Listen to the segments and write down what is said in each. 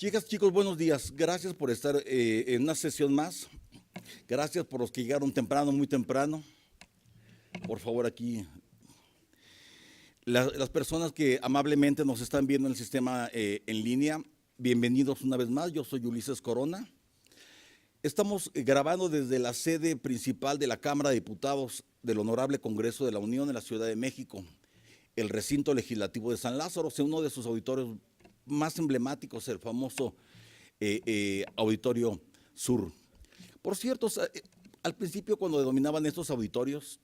Chicas, chicos, buenos días. Gracias por estar en una sesión más. Gracias por los que llegaron temprano, muy temprano. Por favor, aquí. Las personas que amablemente nos están viendo en el sistema en línea, bienvenidos una vez más. Yo soy Ulises Corona. Estamos grabando desde la sede principal de la Cámara de Diputados del Honorable Congreso de la Unión en la Ciudad de México, el recinto legislativo de San Lázaro, uno de sus auditorios más emblemáticos, el famoso Auditorio Sur. Por cierto, al principio cuando denominaban estos auditorios,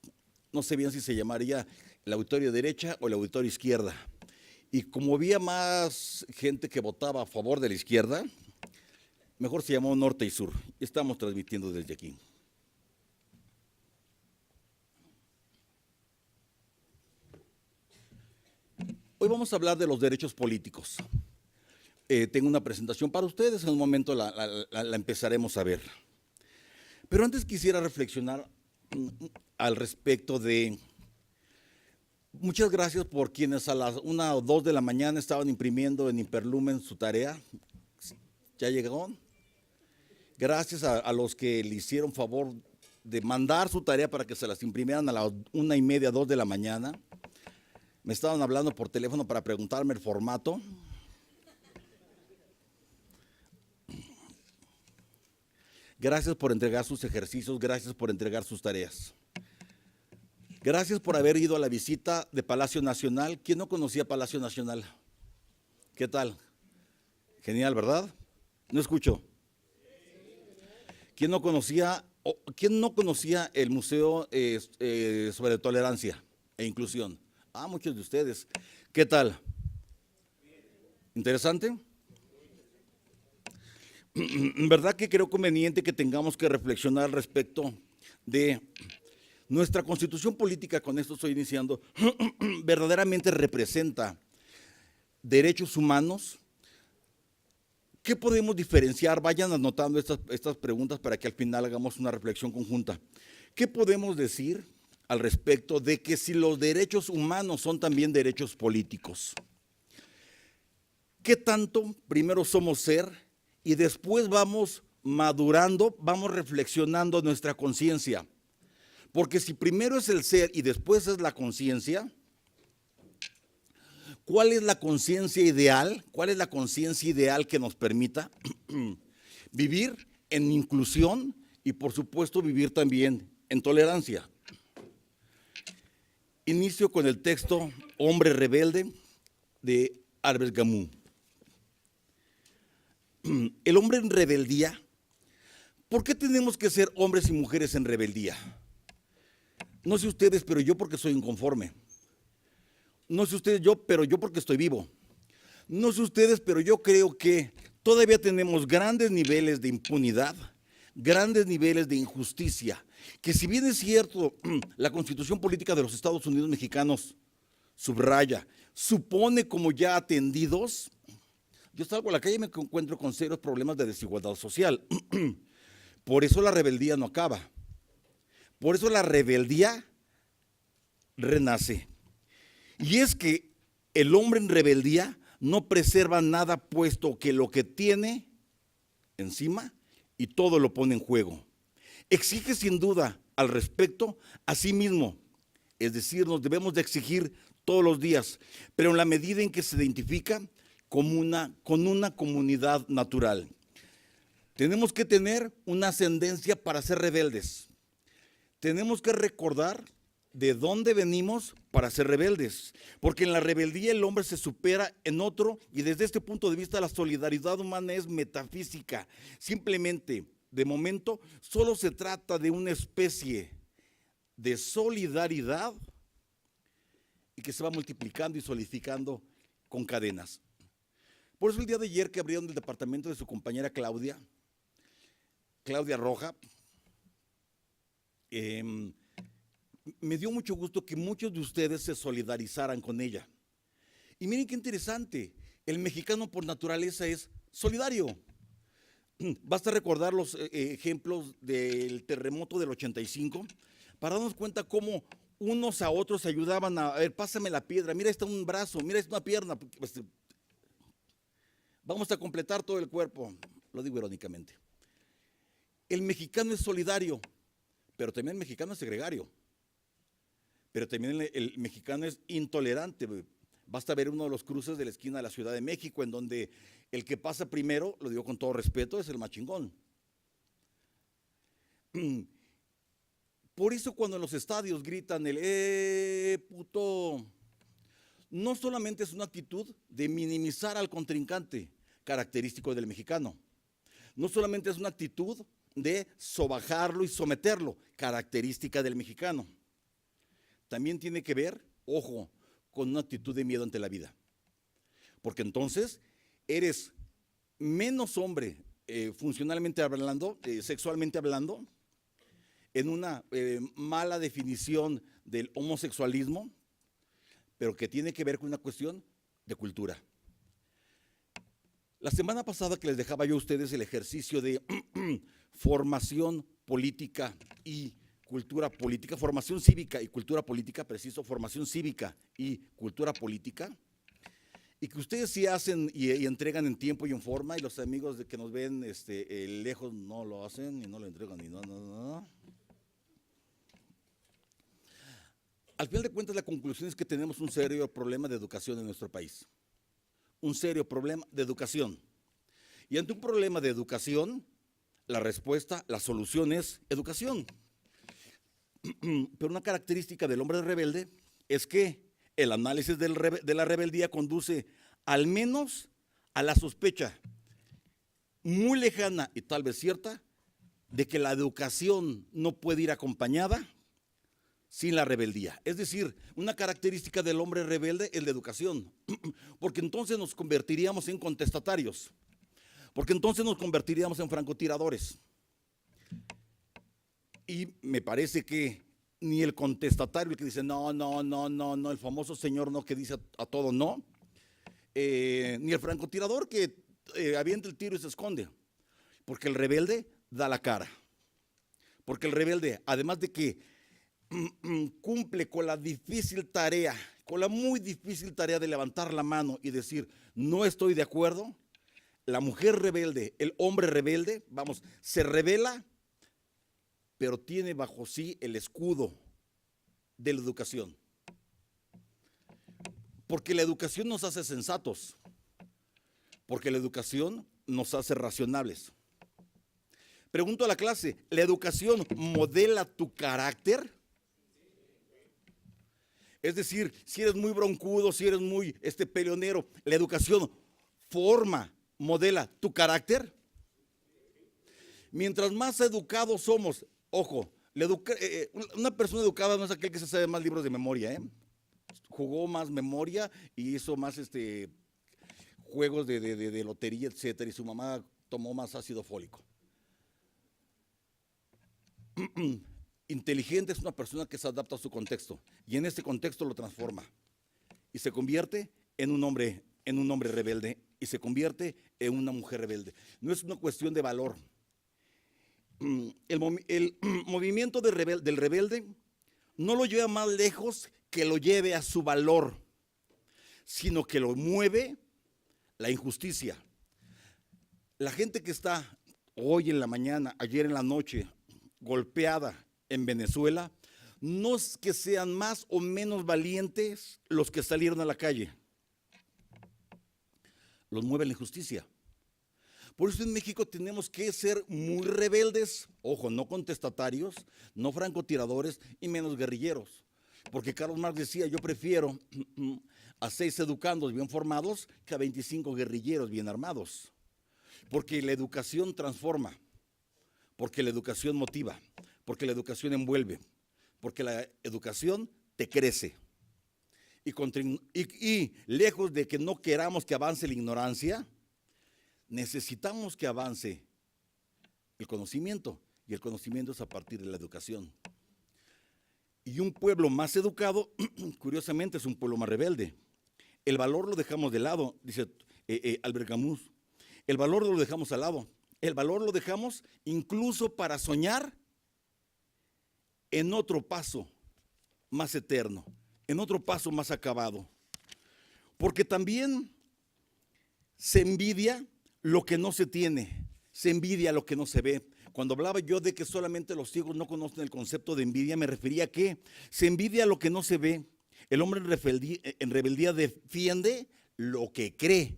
no sé bien si se llamaría el auditorio derecha o el auditorio izquierda. Y como había más gente que votaba a favor de la izquierda, mejor se llamó norte y sur. Estamos transmitiendo desde aquí. Hoy vamos a hablar de los derechos políticos. Tengo una presentación para ustedes, en un momento la empezaremos a ver. Pero antes quisiera reflexionar al respecto de... Muchas gracias por quienes a las 1 o 2 de la mañana estaban imprimiendo en Hiperlumen su tarea. ¿Ya llegaron? Gracias a los que le hicieron favor de mandar su tarea para que se las imprimieran a las 1:30, 2 de la mañana. Me estaban hablando por teléfono para preguntarme el formato. Gracias por entregar sus ejercicios, gracias por entregar sus tareas. Gracias por haber ido a la visita de Palacio Nacional. ¿Quién no conocía Palacio Nacional? ¿Qué tal? Genial, ¿verdad? No escucho. ¿Quién no conocía el Museo sobre Tolerancia e Inclusión? Muchos de ustedes. ¿Qué tal? ¿Interesante? ¿Verdad que creo conveniente que tengamos que reflexionar al respecto de nuestra constitución política? Con esto estoy iniciando. ¿Verdaderamente representa derechos humanos? ¿Qué podemos diferenciar? Vayan anotando estas preguntas para que al final hagamos una reflexión conjunta. ¿Qué podemos decir al respecto de que si los derechos humanos son también derechos políticos? ¿Qué tanto primero somos ser y después vamos madurando, vamos reflexionando nuestra conciencia? Porque si primero es el ser y después es la conciencia, ¿cuál es la conciencia ideal? ¿Cuál es la conciencia ideal que nos permita vivir en inclusión y por supuesto vivir también en tolerancia? Inicio con el texto Hombre rebelde de Albert Camus. El hombre en rebeldía. ¿Por qué tenemos que ser hombres y mujeres en rebeldía? No sé ustedes, pero yo porque soy inconforme. No sé ustedes, pero yo porque estoy vivo. No sé ustedes, pero yo creo que todavía tenemos grandes niveles de impunidad, grandes niveles de injusticia, que si bien es cierto, la Constitución Política de los Estados Unidos Mexicanos subraya, supone como ya atendidos. Yo salgo a la calle y me encuentro con serios problemas de desigualdad social. Por eso la rebeldía no acaba. Por eso la rebeldía renace. Y es que el hombre en rebeldía no preserva nada, puesto que lo que tiene encima y todo lo pone en juego. Exige sin duda al respecto a sí mismo. Es decir, nos debemos de exigir todos los días, pero en la medida en que se identifica con una comunidad natural. Tenemos que tener una ascendencia para ser rebeldes. Tenemos que recordar de dónde venimos para ser rebeldes, porque en la rebeldía el hombre se supera en otro, y desde este punto de vista la solidaridad humana es metafísica. Simplemente, de momento, solo se trata de una especie de solidaridad y que se va multiplicando y solidificando con cadenas. Por eso el día de ayer que abrieron el departamento de su compañera Claudia Roja, me dio mucho gusto que muchos de ustedes se solidarizaran con ella. Y miren qué interesante, el mexicano por naturaleza es solidario. Basta recordar los ejemplos del terremoto del 85 para darnos cuenta cómo unos a otros se ayudaban a ver, pásame la piedra, mira, está un brazo, mira, está una pierna. Vamos a completar todo el cuerpo, lo digo irónicamente. El mexicano es solidario, pero también el mexicano es gregario. Pero también el mexicano es intolerante. Basta ver uno de los cruces de la esquina de la Ciudad de México, en donde el que pasa primero, lo digo con todo respeto, es el más chingón. Por eso cuando en los estadios gritan el puto, no solamente es una actitud de minimizar al contrincante, característico del mexicano. No solamente es una actitud de sobajarlo y someterlo, característica del mexicano. También tiene que ver, ojo, con una actitud de miedo ante la vida. Porque entonces eres menos hombre, funcionalmente hablando, sexualmente hablando, en una mala definición del homosexualismo, pero que tiene que ver con una cuestión de cultura. La semana pasada que les dejaba yo a ustedes el ejercicio de formación política y cultura política, formación cívica y cultura política, preciso, formación cívica y cultura política, y que ustedes sí hacen y entregan en tiempo y en forma, y los amigos que nos ven lejos no lo hacen y no lo entregan y no. Al final de cuentas, la conclusión es que tenemos un serio problema de educación en nuestro país. Un serio problema de educación. Y ante un problema de educación, la respuesta, la solución es educación. Pero una característica del hombre rebelde es que el análisis de la rebeldía conduce al menos a la sospecha muy lejana y tal vez cierta de que la educación no puede ir acompañada sin la rebeldía. Es decir, una característica del hombre rebelde es la educación, porque entonces nos convertiríamos en contestatarios, porque entonces nos convertiríamos en francotiradores. Y me parece que ni el contestatario, el que dice no, el famoso señor no, que dice a todo no, ni el francotirador que avienta el tiro y se esconde, porque el rebelde da la cara, porque el rebelde, además de que cumple con la difícil tarea, con la muy difícil tarea de levantar la mano y decir no estoy de acuerdo, la mujer rebelde, el hombre rebelde, vamos, se rebela, pero tiene bajo sí el escudo de la educación. Porque la educación nos hace sensatos, porque la educación nos hace racionables. Pregunto a la clase, ¿la educación modela tu carácter? Es decir, si eres muy broncudo, si eres muy peleonero, ¿la educación forma, modela tu carácter? Mientras más educados somos, ojo, una persona educada no es aquel que se sabe más libros de memoria, jugó más memoria y hizo más juegos de lotería, etcétera, y su mamá tomó más ácido fólico. Inteligente es una persona que se adapta a su contexto y en este contexto lo transforma y se convierte en un hombre rebelde y se convierte en una mujer rebelde. No es una cuestión de valor. El movimiento del rebelde no lo lleva más lejos que lo lleve a su valor, sino que lo mueve la injusticia. La gente que está hoy en la mañana, ayer en la noche, golpeada en Venezuela, no es que sean más o menos valientes los que salieron a la calle. Los mueve la injusticia. Por eso en México tenemos que ser muy rebeldes, ojo, no contestatarios, no francotiradores y menos guerrilleros. Porque Karl Marx decía, yo prefiero a 6 educandos bien formados que a 25 guerrilleros bien armados. Porque la educación transforma, porque la educación motiva, porque la educación envuelve, porque la educación te crece. Y lejos de que no queramos que avance la ignorancia, necesitamos que avance el conocimiento, y el conocimiento es a partir de la educación. Y un pueblo más educado, curiosamente, es un pueblo más rebelde. El valor lo dejamos de lado, dice Albert Camus. El valor lo dejamos al lado. El valor lo dejamos incluso para soñar en otro paso más eterno, en otro paso más acabado. Porque también Se envidia lo que no se tiene, se envidia lo que no se ve. Cuando hablaba yo de que solamente los ciegos no conocen el concepto de envidia, me refería a que se envidia lo que no se ve. El hombre en rebeldía defiende lo que cree.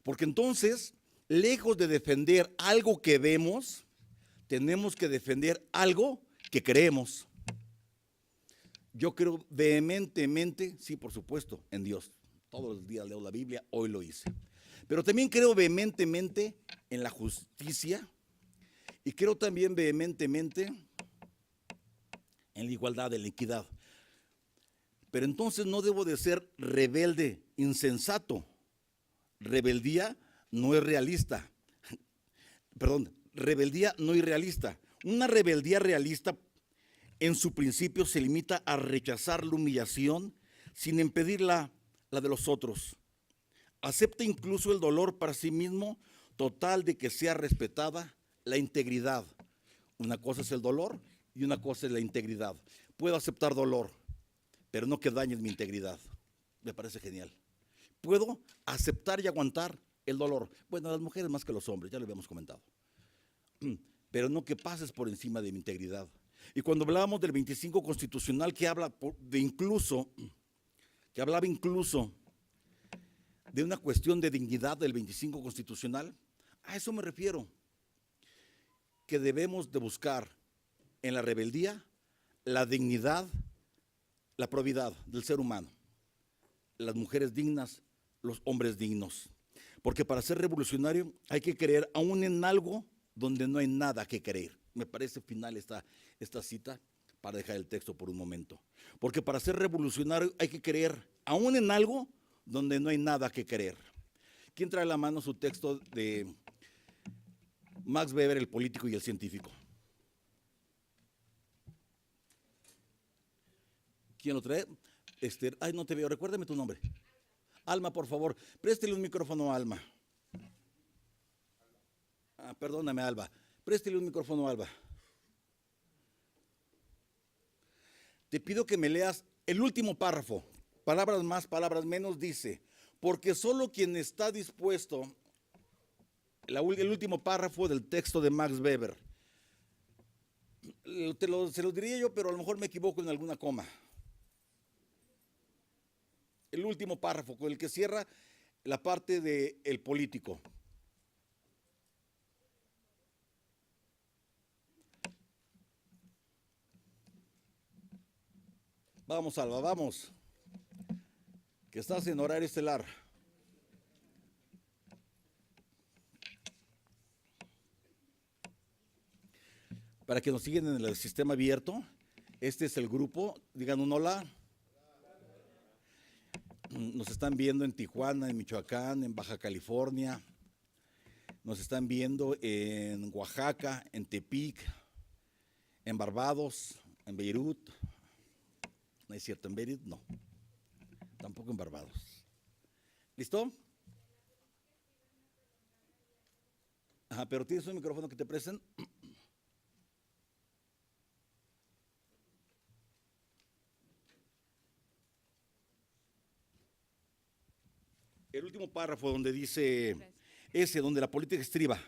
Porque entonces, lejos de defender algo que vemos, tenemos que defender algo que creemos. Yo creo vehementemente, sí, por supuesto, en Dios. Todos los días leo la Biblia, hoy lo hice. Pero también creo vehementemente en la justicia y creo también vehementemente en la igualdad, en la equidad. Pero entonces no debo de ser rebelde, insensato. Rebeldía no es realista. Perdón, rebeldía no irrealista. Una rebeldía realista en su principio se limita a rechazar la humillación sin impedir la de los otros. Acepta incluso el dolor para sí mismo, total de que sea respetada la integridad. Una cosa es el dolor y una cosa es la integridad. Puedo aceptar dolor, pero no que dañes mi integridad. Me parece genial. Puedo aceptar y aguantar el dolor. Bueno, las mujeres más que los hombres, ya lo habíamos comentado. Pero no que pases por encima de mi integridad. Y cuando hablábamos del 25 constitucional que hablaba incluso de una cuestión de dignidad del 25 constitucional, a eso me refiero, que debemos de buscar en la rebeldía la dignidad, la probidad del ser humano, las mujeres dignas, los hombres dignos, porque para ser revolucionario hay que creer aún en algo donde no hay nada que creer. Me parece final esta cita para dejar el texto por un momento, porque para ser revolucionario hay que creer aún en algo donde no hay nada que creer. ¿Quién trae a la mano su texto de Max Weber, el político y el científico? ¿Quién lo trae? Ay, no te veo, recuérdame tu nombre. Alma, por favor, préstele un micrófono a Alma. Perdóname, Alba, préstele un micrófono a Alba. Te pido que me leas el último párrafo. Palabras más, palabras menos, dice, porque solo quien está dispuesto, el último párrafo del texto de Max Weber, se lo diría yo, pero a lo mejor me equivoco en alguna coma. El último párrafo con el que cierra la parte del político. Vamos, Alba, vamos. Que estás en horario estelar. Para que nos siguen en el sistema abierto, este es el grupo, digan un hola. Nos están viendo en Tijuana, en Michoacán, en Baja California, nos están viendo en Oaxaca, en Tepic, en Barbados, en Beirut. No es cierto, en Beirut no. Tampoco en Barbados. ¿Listo? Ajá, pero tienes un micrófono que te presten. El último párrafo donde dice donde la política estriba.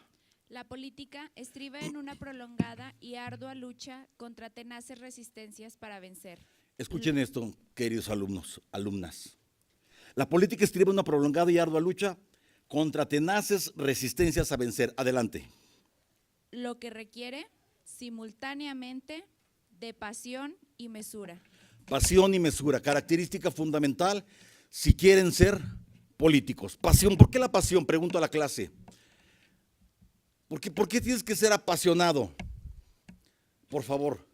La política estriba en una prolongada y ardua lucha contra tenaces resistencias para vencer. Escuchen esto, queridos alumnos, alumnas. La política estriba en una prolongada y ardua lucha contra tenaces resistencias a vencer. Adelante. Lo que requiere simultáneamente de pasión y mesura. Pasión y mesura, característica fundamental si quieren ser políticos. Pasión, ¿por qué la pasión? Pregunto a la clase. ¿Por qué tienes que ser apasionado? Por favor.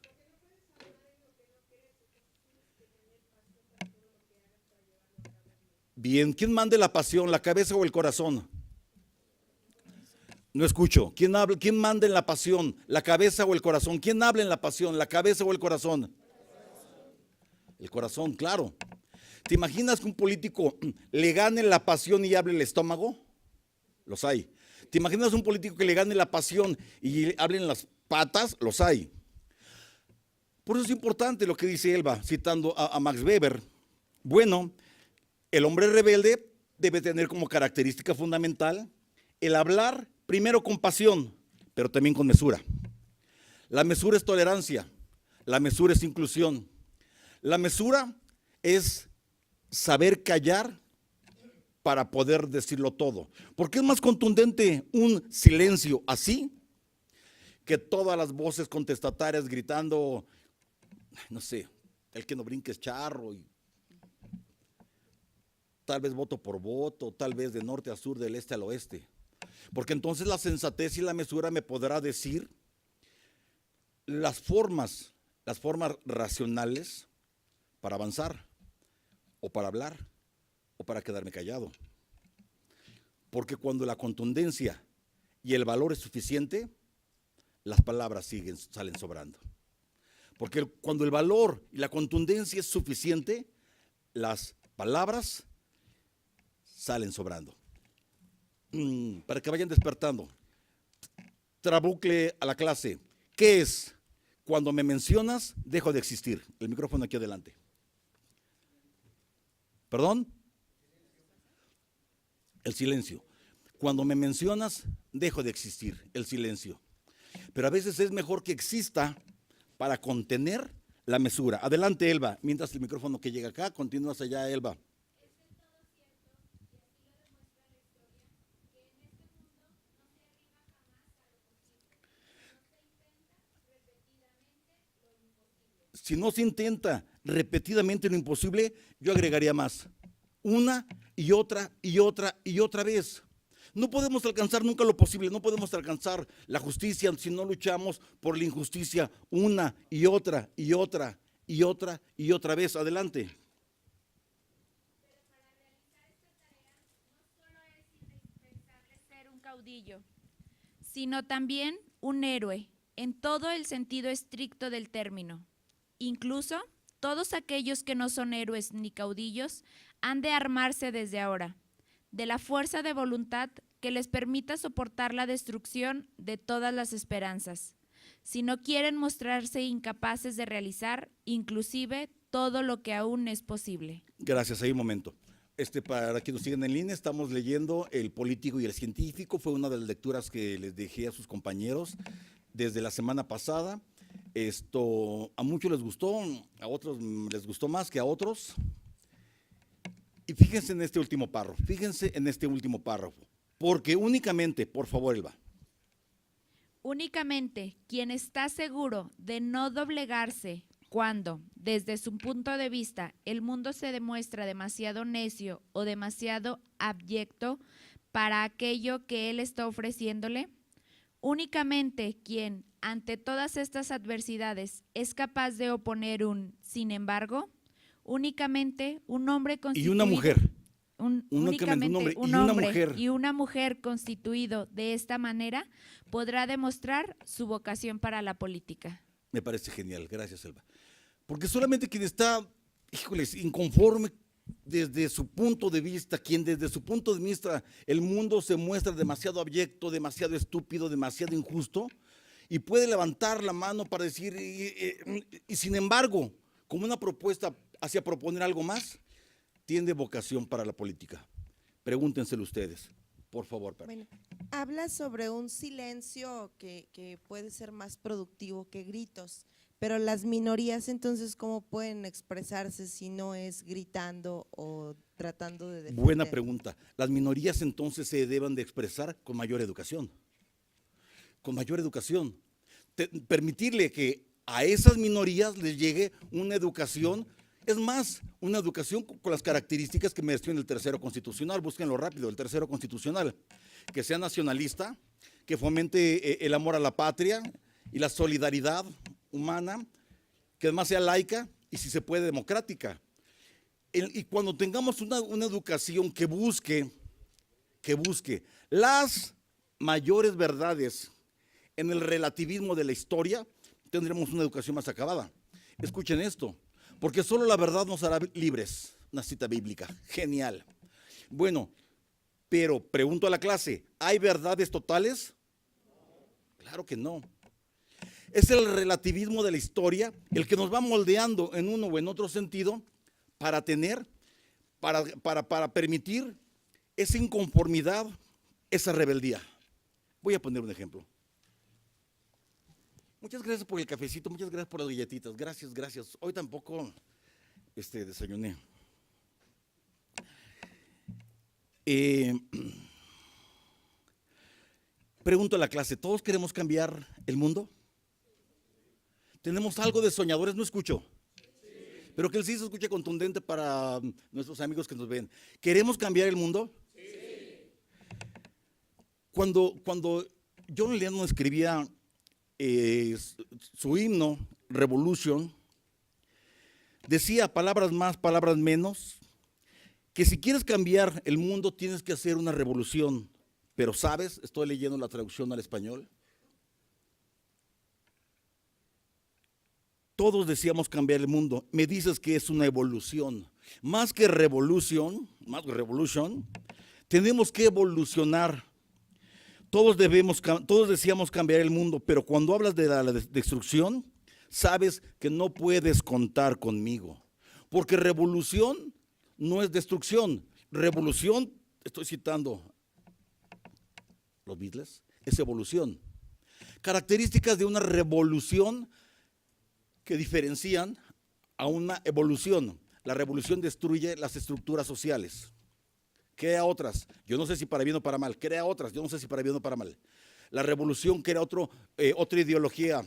Bien, ¿quién manda la pasión, la cabeza o el corazón? No escucho. ¿Quién manda en la pasión, la cabeza o el corazón? ¿Quién habla en la pasión, la cabeza o el corazón? El corazón, claro. ¿Te imaginas que un político le gane la pasión y hable el estómago? Los hay. ¿Te imaginas un político que le gane la pasión y hable en las patas? Los hay. Por eso es importante lo que dice Elba, citando a Max Weber. Bueno, el hombre rebelde debe tener como característica fundamental el hablar primero con pasión, pero también con mesura. La mesura es tolerancia, la mesura es inclusión. La mesura es saber callar para poder decirlo todo. Porque es más contundente un silencio así que todas las voces contestatarias gritando, no sé, el que no brinque es charro, y tal vez voto por voto, tal vez de norte a sur, del este al oeste. Porque entonces la sensatez y la mesura me podrá decir las formas racionales para avanzar, o para hablar, o para quedarme callado. Porque cuando la contundencia y el valor es suficiente, las palabras salen sobrando. Porque cuando el valor y la contundencia es suficiente, las palabras salen sobrando. Para que vayan despertando. Trabucle a la clase. ¿Qué es? Cuando me mencionas, dejo de existir. El micrófono aquí adelante. ¿Perdón? El silencio. Cuando me mencionas, dejo de existir. El silencio. Pero a veces es mejor que exista para contener la mesura. Adelante, Elba. Mientras el micrófono que llega acá, continúas allá, Elba. Si no se intenta repetidamente lo imposible, yo agregaría más. Una y otra y otra y otra vez. No podemos alcanzar nunca lo posible, no podemos alcanzar la justicia si no luchamos por la injusticia una y otra y otra y otra y otra vez. Adelante. Ser un caudillo, sino también un héroe, en todo el sentido estricto del término. Incluso, todos aquellos que no son héroes ni caudillos han de armarse desde ahora, de la fuerza de voluntad que les permita soportar la destrucción de todas las esperanzas, si no quieren mostrarse incapaces de realizar, inclusive, todo lo que aún es posible. Gracias, ahí un momento. Para quienes nos siguen en línea, estamos leyendo El político y el científico. Fue una de las lecturas que les dejé a sus compañeros desde la semana pasada. A muchos les gustó, a otros les gustó más que a otros. Y fíjense en este último párrafo, porque únicamente, por favor, Elba. Únicamente quien está seguro de no doblegarse cuando, desde su punto de vista, el mundo se demuestra demasiado necio o demasiado abyecto para aquello que él está ofreciéndole, únicamente quien, ante todas estas adversidades, es capaz de oponer un sin embargo, únicamente un hombre constituido. Y una mujer. Únicamente un hombre y una mujer constituido de esta manera podrá demostrar su vocación para la política. Me parece genial, gracias, Elba. Porque solamente quien está, inconforme desde su punto de vista, quien desde su punto de vista el mundo se muestra demasiado abyecto, demasiado estúpido, demasiado injusto, y puede levantar la mano para decir, y sin embargo, como una propuesta hacia proponer algo más, tiene vocación para la política. Pregúntenselo ustedes, por favor. Bueno, habla sobre un silencio que puede ser más productivo que gritos, pero las minorías entonces, ¿cómo pueden expresarse si no es gritando o tratando de defender? Buena pregunta. Las minorías entonces se deben de expresar con mayor educación. Con mayor educación. Permitirle que a esas minorías les llegue una educación. Es más, una educación con las características que menciona el tercero constitucional. Búsquenlo rápido, el tercero constitucional. Que sea nacionalista, que fomente el amor a la patria y la solidaridad humana, que además sea laica y, si se puede, democrática. Y cuando tengamos una educación que busque las mayores verdades en el relativismo de la historia, tendremos una educación más acabada. Escuchen esto. Porque solo la verdad nos hará libres. Una cita bíblica. Genial. Bueno, pero pregunto a la clase, ¿hay verdades totales? Claro que no. Es el relativismo de la historia el que nos va moldeando en uno o en otro sentido para permitir esa inconformidad, esa rebeldía. Voy a poner un ejemplo. Muchas gracias por el cafecito, muchas gracias por las galletitas. Gracias, gracias. Hoy tampoco desayuné. Pregunto a la clase, ¿todos queremos cambiar el mundo? ¿Tenemos algo de soñadores? No escucho. Pero que el sí se escuche contundente para nuestros amigos que nos ven. ¿Queremos cambiar el mundo? Sí. Cuando John Lennon escribía su himno, Revolution, decía palabras más, palabras menos, que si quieres cambiar el mundo tienes que hacer una revolución. Pero ¿sabes? Estoy leyendo la traducción al español. Todos decíamos cambiar el mundo. Me dices que es una evolución. Más que revolución, tenemos que evolucionar. Todos decíamos cambiar el mundo, pero cuando hablas de la destrucción, sabes que no puedes contar conmigo. Porque revolución no es destrucción. Revolución, estoy citando los Beatles, es evolución. Características de una revolución que diferencian a una evolución. La revolución destruye las estructuras sociales, crea otras, yo no sé si para bien o para mal, crea otras, yo no sé si para bien o para mal. La revolución crea otra ideología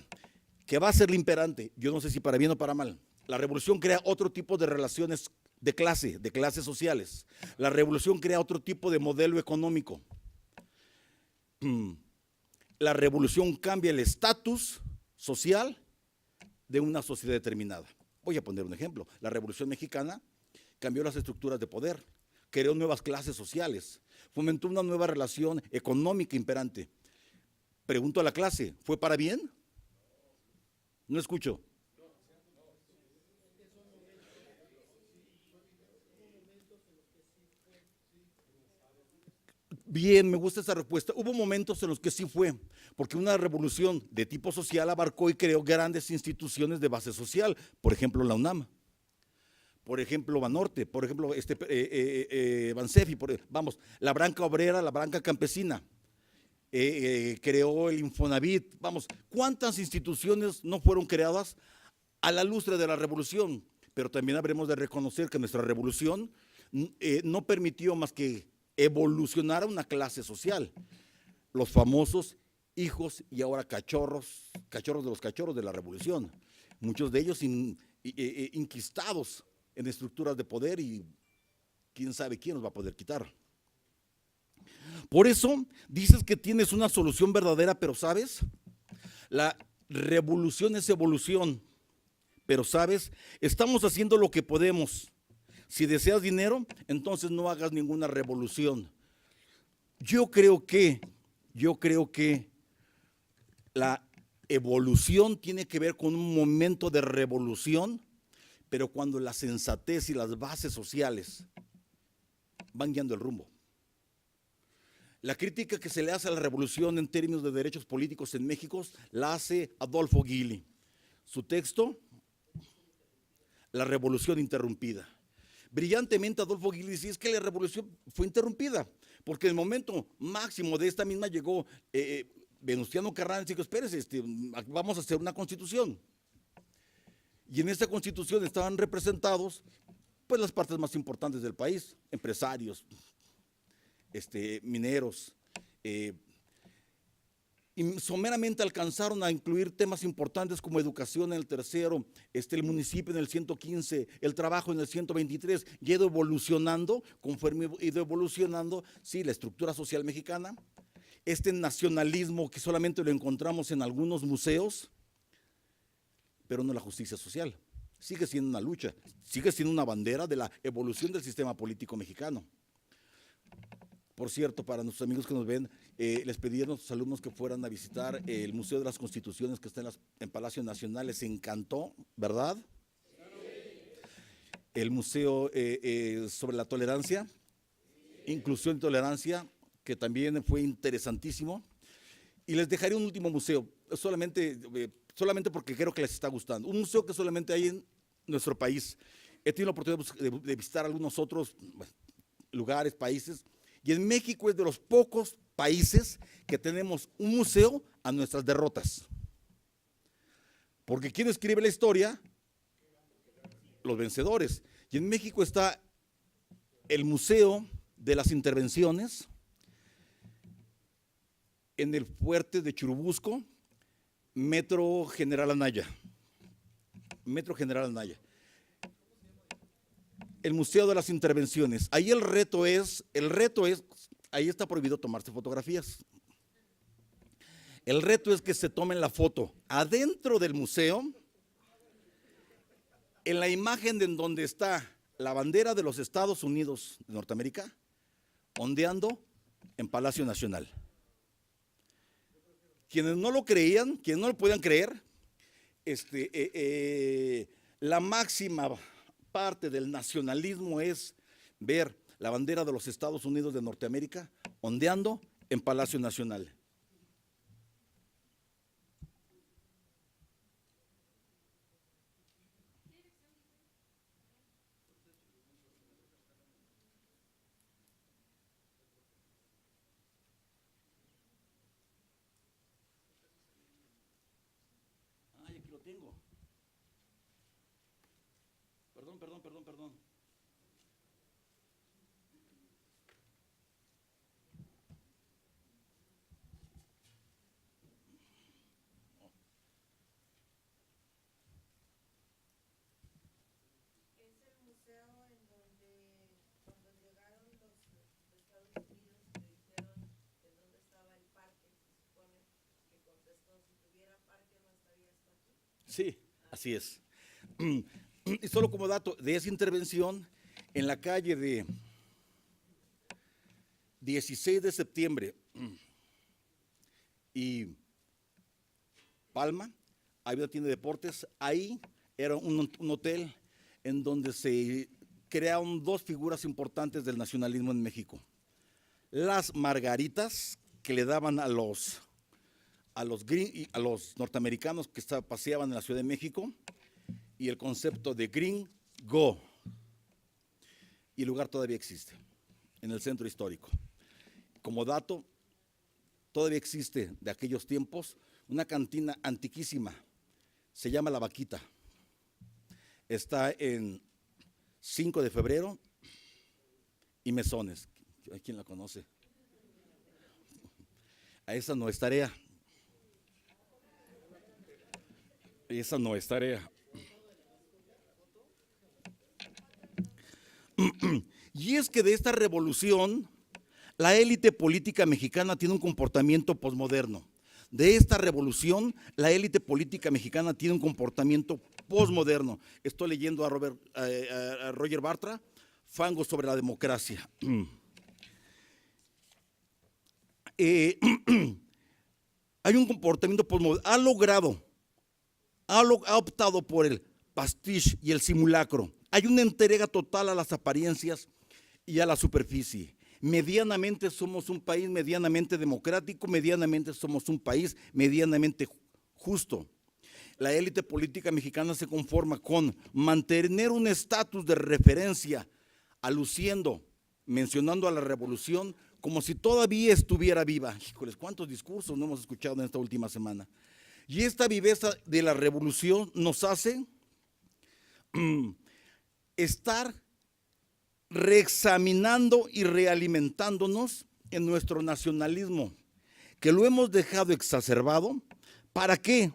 que va a ser la imperante, yo no sé si para bien o para mal. La revolución crea otro tipo de relaciones de clases sociales. La revolución crea otro tipo de modelo económico. La revolución cambia el estatus social de una sociedad determinada. Voy a poner un ejemplo. La Revolución Mexicana cambió las estructuras de poder, creó nuevas clases sociales, fomentó una nueva relación económica imperante. Pregunto a la clase, ¿fue para bien? No escucho. Bien, me gusta esa respuesta. Hubo momentos en los que sí fue, porque una revolución de tipo social abarcó y creó grandes instituciones de base social, por ejemplo la UNAM, por ejemplo Banorte, por ejemplo Bansefi, la branca obrera, la branca campesina, creó el Infonavit, ¿cuántas instituciones no fueron creadas a la lustre de la revolución? Pero también habremos de reconocer que nuestra revolución no permitió más que evolucionar a una clase social. Los famosos hijos y ahora cachorros de los cachorros de la revolución. Muchos de ellos inquistados en estructuras de poder y quién sabe quién nos va a poder quitar. Por eso dices que tienes una solución verdadera, pero ¿sabes? La revolución es evolución, pero ¿sabes? Estamos haciendo lo que podemos. Si deseas dinero, entonces no hagas ninguna revolución. Yo creo que la evolución tiene que ver con un momento de revolución, pero cuando la sensatez y las bases sociales van guiando el rumbo. La crítica que se le hace a la revolución en términos de derechos políticos en México la hace Adolfo Gili. Su texto, La revolución interrumpida. Brillantemente Adolfo Gili dice, es que la revolución fue interrumpida, porque en el momento máximo de esta misma llegó Venustiano Carranza y dijo, espérese, vamos a hacer una constitución. Y en esta constitución estaban representados pues las partes más importantes del país, empresarios, mineros, y someramente alcanzaron a incluir temas importantes como educación en el tercero, el municipio en el 115, el trabajo en el 123, y ha ido evolucionando, conforme ha ido evolucionando, sí, la estructura social mexicana, nacionalismo que solamente lo encontramos en algunos museos, pero no la justicia social. Sigue siendo una lucha, sigue siendo una bandera de la evolución del sistema político mexicano. Por cierto, para nuestros amigos que nos ven, les pedí a nuestros alumnos que fueran a visitar el Museo de las Constituciones que está en Palacio Nacional. Les encantó, ¿verdad? Sí. El Museo sobre la Tolerancia, Inclusión y Tolerancia, que también fue interesantísimo. Y les dejaré un último museo, solamente porque creo que les está gustando. Un museo que solamente hay en nuestro país. He tenido la oportunidad de visitar algunos otros lugares, países, Y en México es de los pocos países que tenemos un museo a nuestras derrotas. Porque ¿quién escribe la historia? Los vencedores. Y en México está el Museo de las Intervenciones, en el fuerte de Churubusco, Metro General Anaya. Metro General Anaya. El Museo de las Intervenciones. Ahí el reto es, ahí está prohibido tomarse fotografías. El reto es que se tomen la foto adentro del museo, en la imagen en donde está la bandera de los Estados Unidos de Norteamérica, ondeando en Palacio Nacional. Quienes no lo creían, quienes no lo podían creer, la máxima parte del nacionalismo es ver la bandera de los Estados Unidos de Norteamérica ondeando en Palacio Nacional. Ay, aquí lo tengo. Perdón. Es el museo en donde cuando llegaron los de Estados Unidos le dijeron en dónde estaba el parque, se supone que contestó, si tuviera parque no estaría esto aquí. Sí, así es. Y solo como dato de esa intervención, en la calle de 16 de septiembre y Palma, había una tienda de deportes, ahí era un hotel en donde se crearon dos figuras importantes del nacionalismo en México. Las margaritas que le daban a los norteamericanos que paseaban en la Ciudad de México, y el concepto de gringo. Y el lugar todavía existe, en el centro histórico. Como dato, todavía existe de aquellos tiempos una cantina antiquísima, se llama La Vaquita. Está en 5 de febrero y Mesones. ¿Hay quien la conoce? A esa no es tarea. Esa no es tarea. Y es que de esta revolución, la élite política mexicana tiene un comportamiento posmoderno. De esta revolución, la élite política mexicana tiene un comportamiento posmoderno. Estoy leyendo a Roger Bartra, Fango sobre la democracia. Hay un comportamiento posmoderno. Ha optado por el pastiche y el simulacro. Hay una entrega total a las apariencias y a la superficie. Medianamente somos un país medianamente democrático, medianamente somos un país medianamente justo. La élite política mexicana se conforma con mantener un estatus de referencia, aluciendo, mencionando a la revolución como si todavía estuviera viva. Híjoles, cuántos discursos no hemos escuchado en esta última semana. Y esta viveza de la revolución nos hace estar reexaminando y realimentándonos en nuestro nacionalismo, que lo hemos dejado exacerbado para que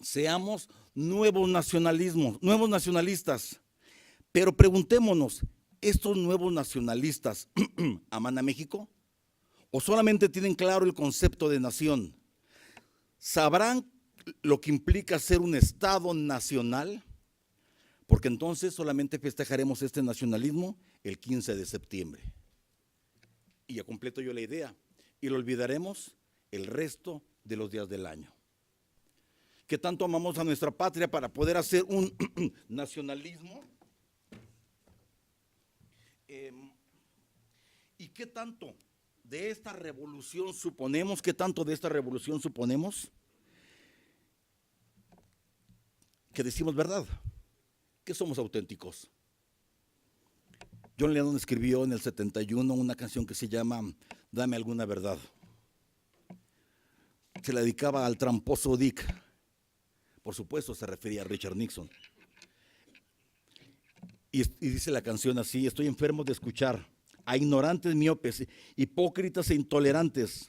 seamos nuevos nacionalistas. Pero preguntémonos, ¿estos nuevos nacionalistas aman a México? ¿O solamente tienen claro el concepto de nación? ¿Sabrán lo que implica ser un Estado nacional? Porque entonces solamente festejaremos este nacionalismo el 15 de septiembre. Y ya completo yo la idea. Y lo olvidaremos el resto de los días del año. ¿Qué tanto amamos a nuestra patria para poder hacer un nacionalismo? ¿Y qué tanto de esta revolución suponemos? ¿Qué tanto de esta revolución suponemos? Que decimos verdad, que somos auténticos. John Lennon escribió en el 71 una canción que se llama Dame alguna verdad. Se la dedicaba al tramposo Dick. Por supuesto se refería a Richard Nixon. Y dice la canción así: estoy enfermo de escuchar a ignorantes, miopes, hipócritas e intolerantes.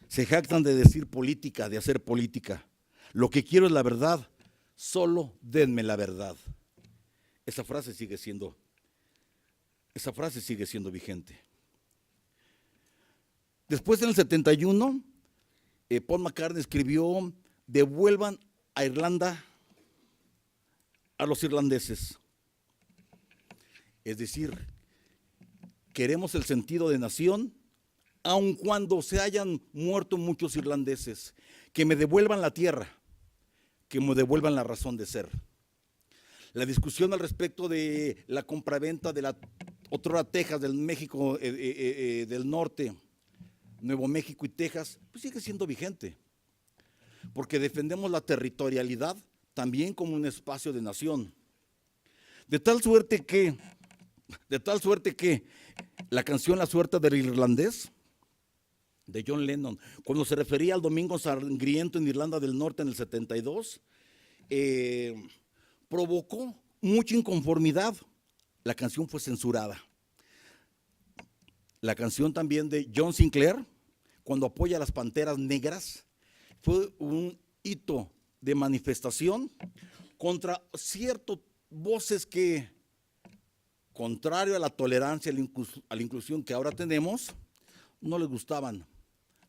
Se jactan de decir política, de hacer política. Lo que quiero es la verdad, solo denme la verdad. Esa frase sigue siendo vigente. Después, en el 71, Paul McCartney escribió: devuelvan a Irlanda a los irlandeses. Es decir, queremos el sentido de nación, aun cuando se hayan muerto muchos irlandeses. Que me devuelvan la tierra, que me devuelvan la razón de ser. La discusión al respecto de la compraventa de la otrora Texas, del México del norte, Nuevo México y Texas, pues sigue siendo vigente, porque defendemos la territorialidad también como un espacio de nación. De tal suerte que la canción La suerte del irlandés, de John Lennon, cuando se refería al Domingo Sangriento en Irlanda del Norte en el 72, provocó mucha inconformidad. La canción fue censurada. La canción también de John Sinclair, cuando apoya a las Panteras Negras, fue un hito de manifestación contra ciertas voces que, contrario a la tolerancia, a la inclusión que ahora tenemos, no les gustaban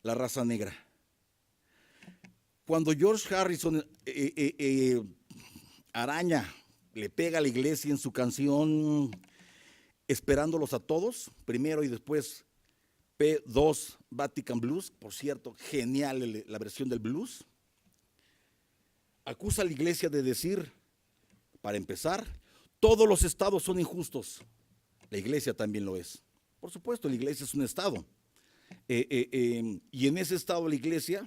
la raza negra. Cuando George Harrison araña, le pega a la iglesia en su canción Esperándolos a todos, primero, y después P2 Vatican Blues, por cierto, genial la versión del blues, acusa a la iglesia de decir, para empezar, todos los estados son injustos. La iglesia también lo es. Por supuesto, la iglesia es un estado. Y en ese estado la iglesia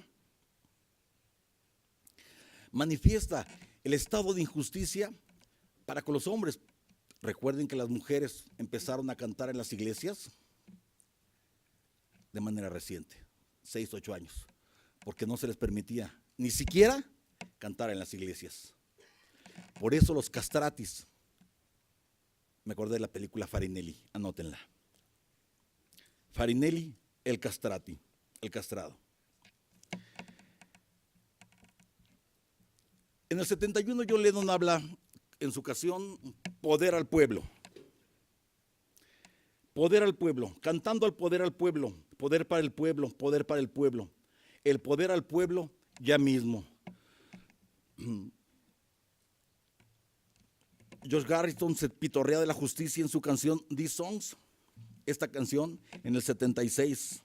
manifiesta el estado de injusticia para con los hombres. Recuerden que las mujeres empezaron a cantar en las iglesias de manera reciente, 6, 8 años, porque no se les permitía ni siquiera cantar en las iglesias. Por eso los castratis, me acordé de la película Farinelli, anótenla. Farinelli, el castrati, el castrado. En el 71 John Lennon habla en su canción Poder al Pueblo. Poder al pueblo, cantando al pueblo, poder para el pueblo, poder para el pueblo. El poder al pueblo ya mismo. George Harrison se pitorrea de la justicia en su canción These Songs, esta canción en el 76.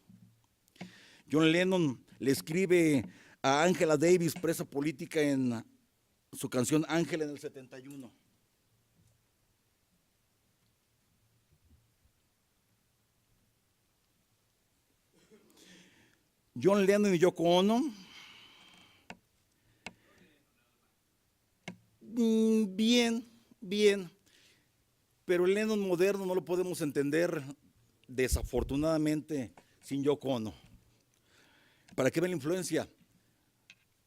John Lennon le escribe a Angela Davis, presa política, en su canción Ángel en el 71. John Lennon y Yoko Ono, bien, pero el Lennon moderno no lo podemos entender, desafortunadamente, sin Yoko Ono. ¿Para qué ver la influencia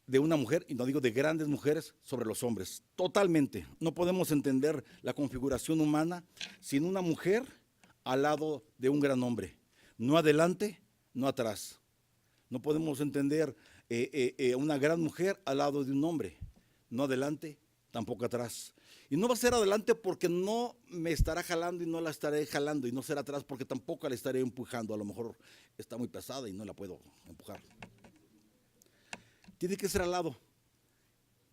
de una mujer, y no digo de grandes mujeres, sobre los hombres? Totalmente. No podemos entender la configuración humana sin una mujer al lado de un gran hombre. No adelante, no atrás. No podemos entender una gran mujer al lado de un hombre. No adelante, tampoco atrás. Y no va a ser adelante porque no me estará jalando y no la estaré jalando, y no será atrás porque tampoco la estaré empujando. A lo mejor está muy pesada y no la puedo empujar. Tiene que ser al lado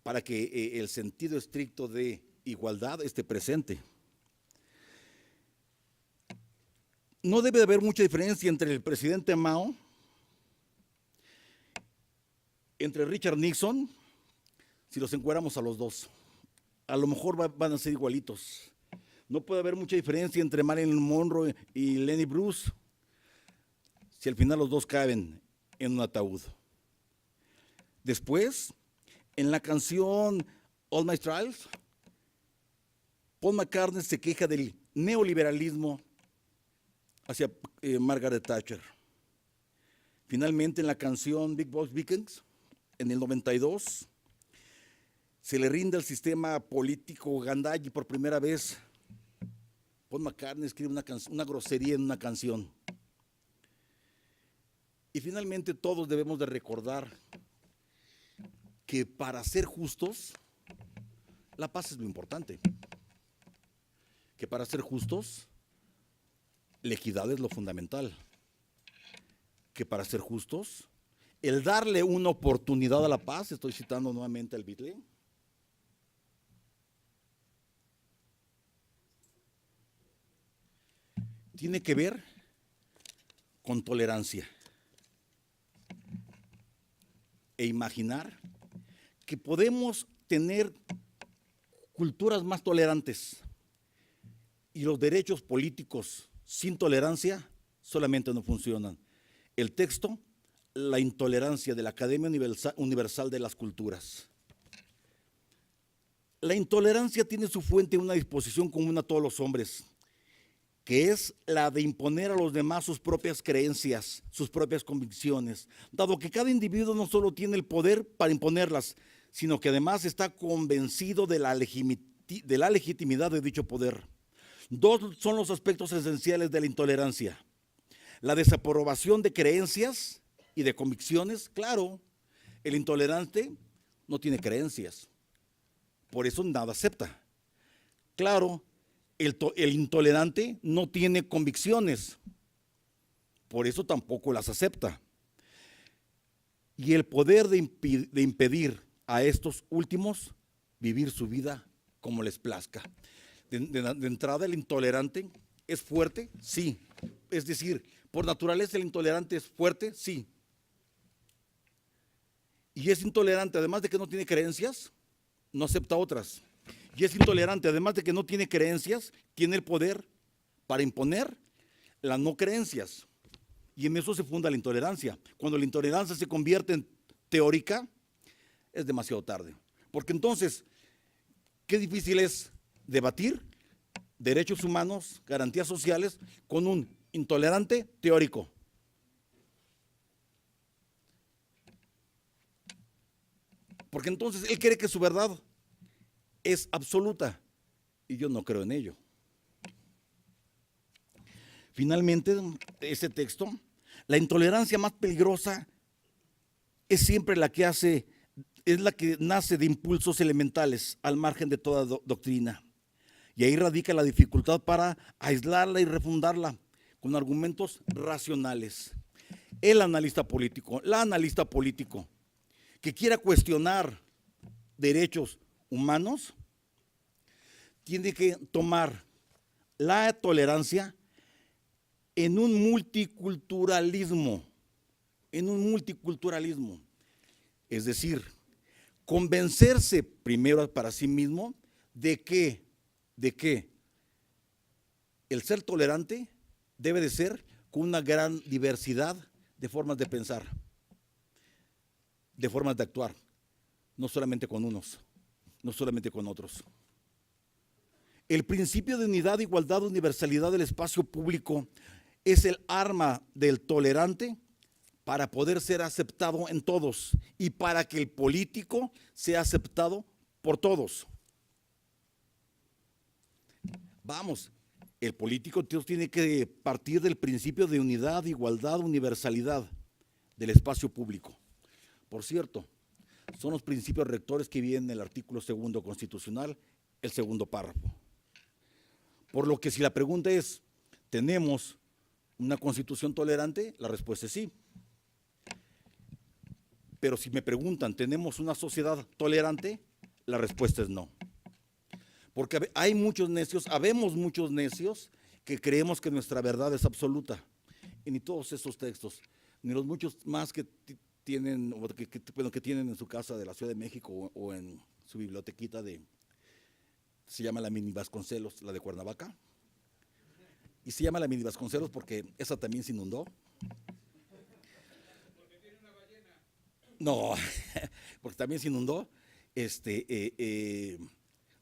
para que el sentido estricto de igualdad esté presente. No debe de haber mucha diferencia entre el presidente Mao, entre Richard Nixon, si los encuadramos a los dos. A lo mejor van a ser igualitos. No puede haber mucha diferencia entre Marilyn Monroe y Lenny Bruce, si al final los dos caben en un ataúd. Después, en la canción All My Trials, Paul McCartney se queja del neoliberalismo hacia Margaret Thatcher. Finalmente, en la canción Big Boss Weekends, en el 92, se le rinde al sistema político Gandhi por primera vez. Paul McCartney escribe una grosería en una canción. Y finalmente todos debemos de recordar que para ser justos, la paz es lo importante. Que para ser justos, la equidad es lo fundamental. Que para ser justos, el darle una oportunidad a la paz, estoy citando nuevamente al Beatle, tiene que ver con tolerancia e imaginar que podemos tener culturas más tolerantes y los derechos políticos sin tolerancia solamente no funcionan. El texto, la intolerancia de la Academia Universal de las Culturas. La intolerancia tiene su fuente en una disposición común a todos los hombres, que es la de imponer a los demás sus propias creencias, sus propias convicciones, dado que cada individuo no solo tiene el poder para imponerlas, sino que además está convencido de la legitimidad de dicho poder. Dos son los aspectos esenciales de la intolerancia: la desaprobación de creencias y de convicciones. Claro, el intolerante no tiene creencias, por eso nada acepta. Claro, el intolerante no tiene convicciones, por eso tampoco las acepta. Y el poder de impedir a estos últimos vivir su vida como les plazca. De entrada, el intolerante es fuerte, sí. Es decir, por naturaleza el intolerante es fuerte, sí. Y es intolerante, además de que no tiene creencias, no acepta otras. Y es intolerante, además de que no tiene creencias, tiene el poder para imponer las no creencias. Y en eso se funda la intolerancia. Cuando la intolerancia se convierte en teórica, es demasiado tarde. Porque entonces, qué difícil es debatir derechos humanos, garantías sociales, con un intolerante teórico. Porque entonces él cree que su verdad es absoluta y yo no creo en ello. Finalmente, ese texto, la intolerancia más peligrosa es siempre la que nace de impulsos elementales al margen de toda doctrina. Y ahí radica la dificultad para aislarla y refundarla con argumentos racionales. El analista político, la analista político que quiera cuestionar derechos humanos, tiene que tomar la tolerancia en un multiculturalismo, es decir, convencerse primero para sí mismo de que el ser tolerante debe de ser con una gran diversidad de formas de pensar, de formas de actuar, no solamente con unos, no solamente con otros. El principio de unidad, igualdad, universalidad del espacio público es el arma del tolerante para poder ser aceptado en todos y para que el político sea aceptado por todos. Vamos, el político tiene que partir del principio de unidad, igualdad, universalidad del espacio público. Por cierto, son los principios rectores que vienen en el artículo 2 constitucional, el segundo párrafo. Por lo que si la pregunta es, ¿tenemos una constitución tolerante? La respuesta es sí. Pero si me preguntan, ¿tenemos una sociedad tolerante? La respuesta es no. Porque hay muchos necios, habemos muchos necios que creemos que nuestra verdad es absoluta. Y ni todos esos textos, ni los muchos más que tienen, que tienen en su casa de la Ciudad de México o en su bibliotequita se llama la Mini Vasconcelos, la de Cuernavaca. Y se llama la Mini Vasconcelos porque esa también se inundó. Porque tiene una ballena. No, porque también se inundó.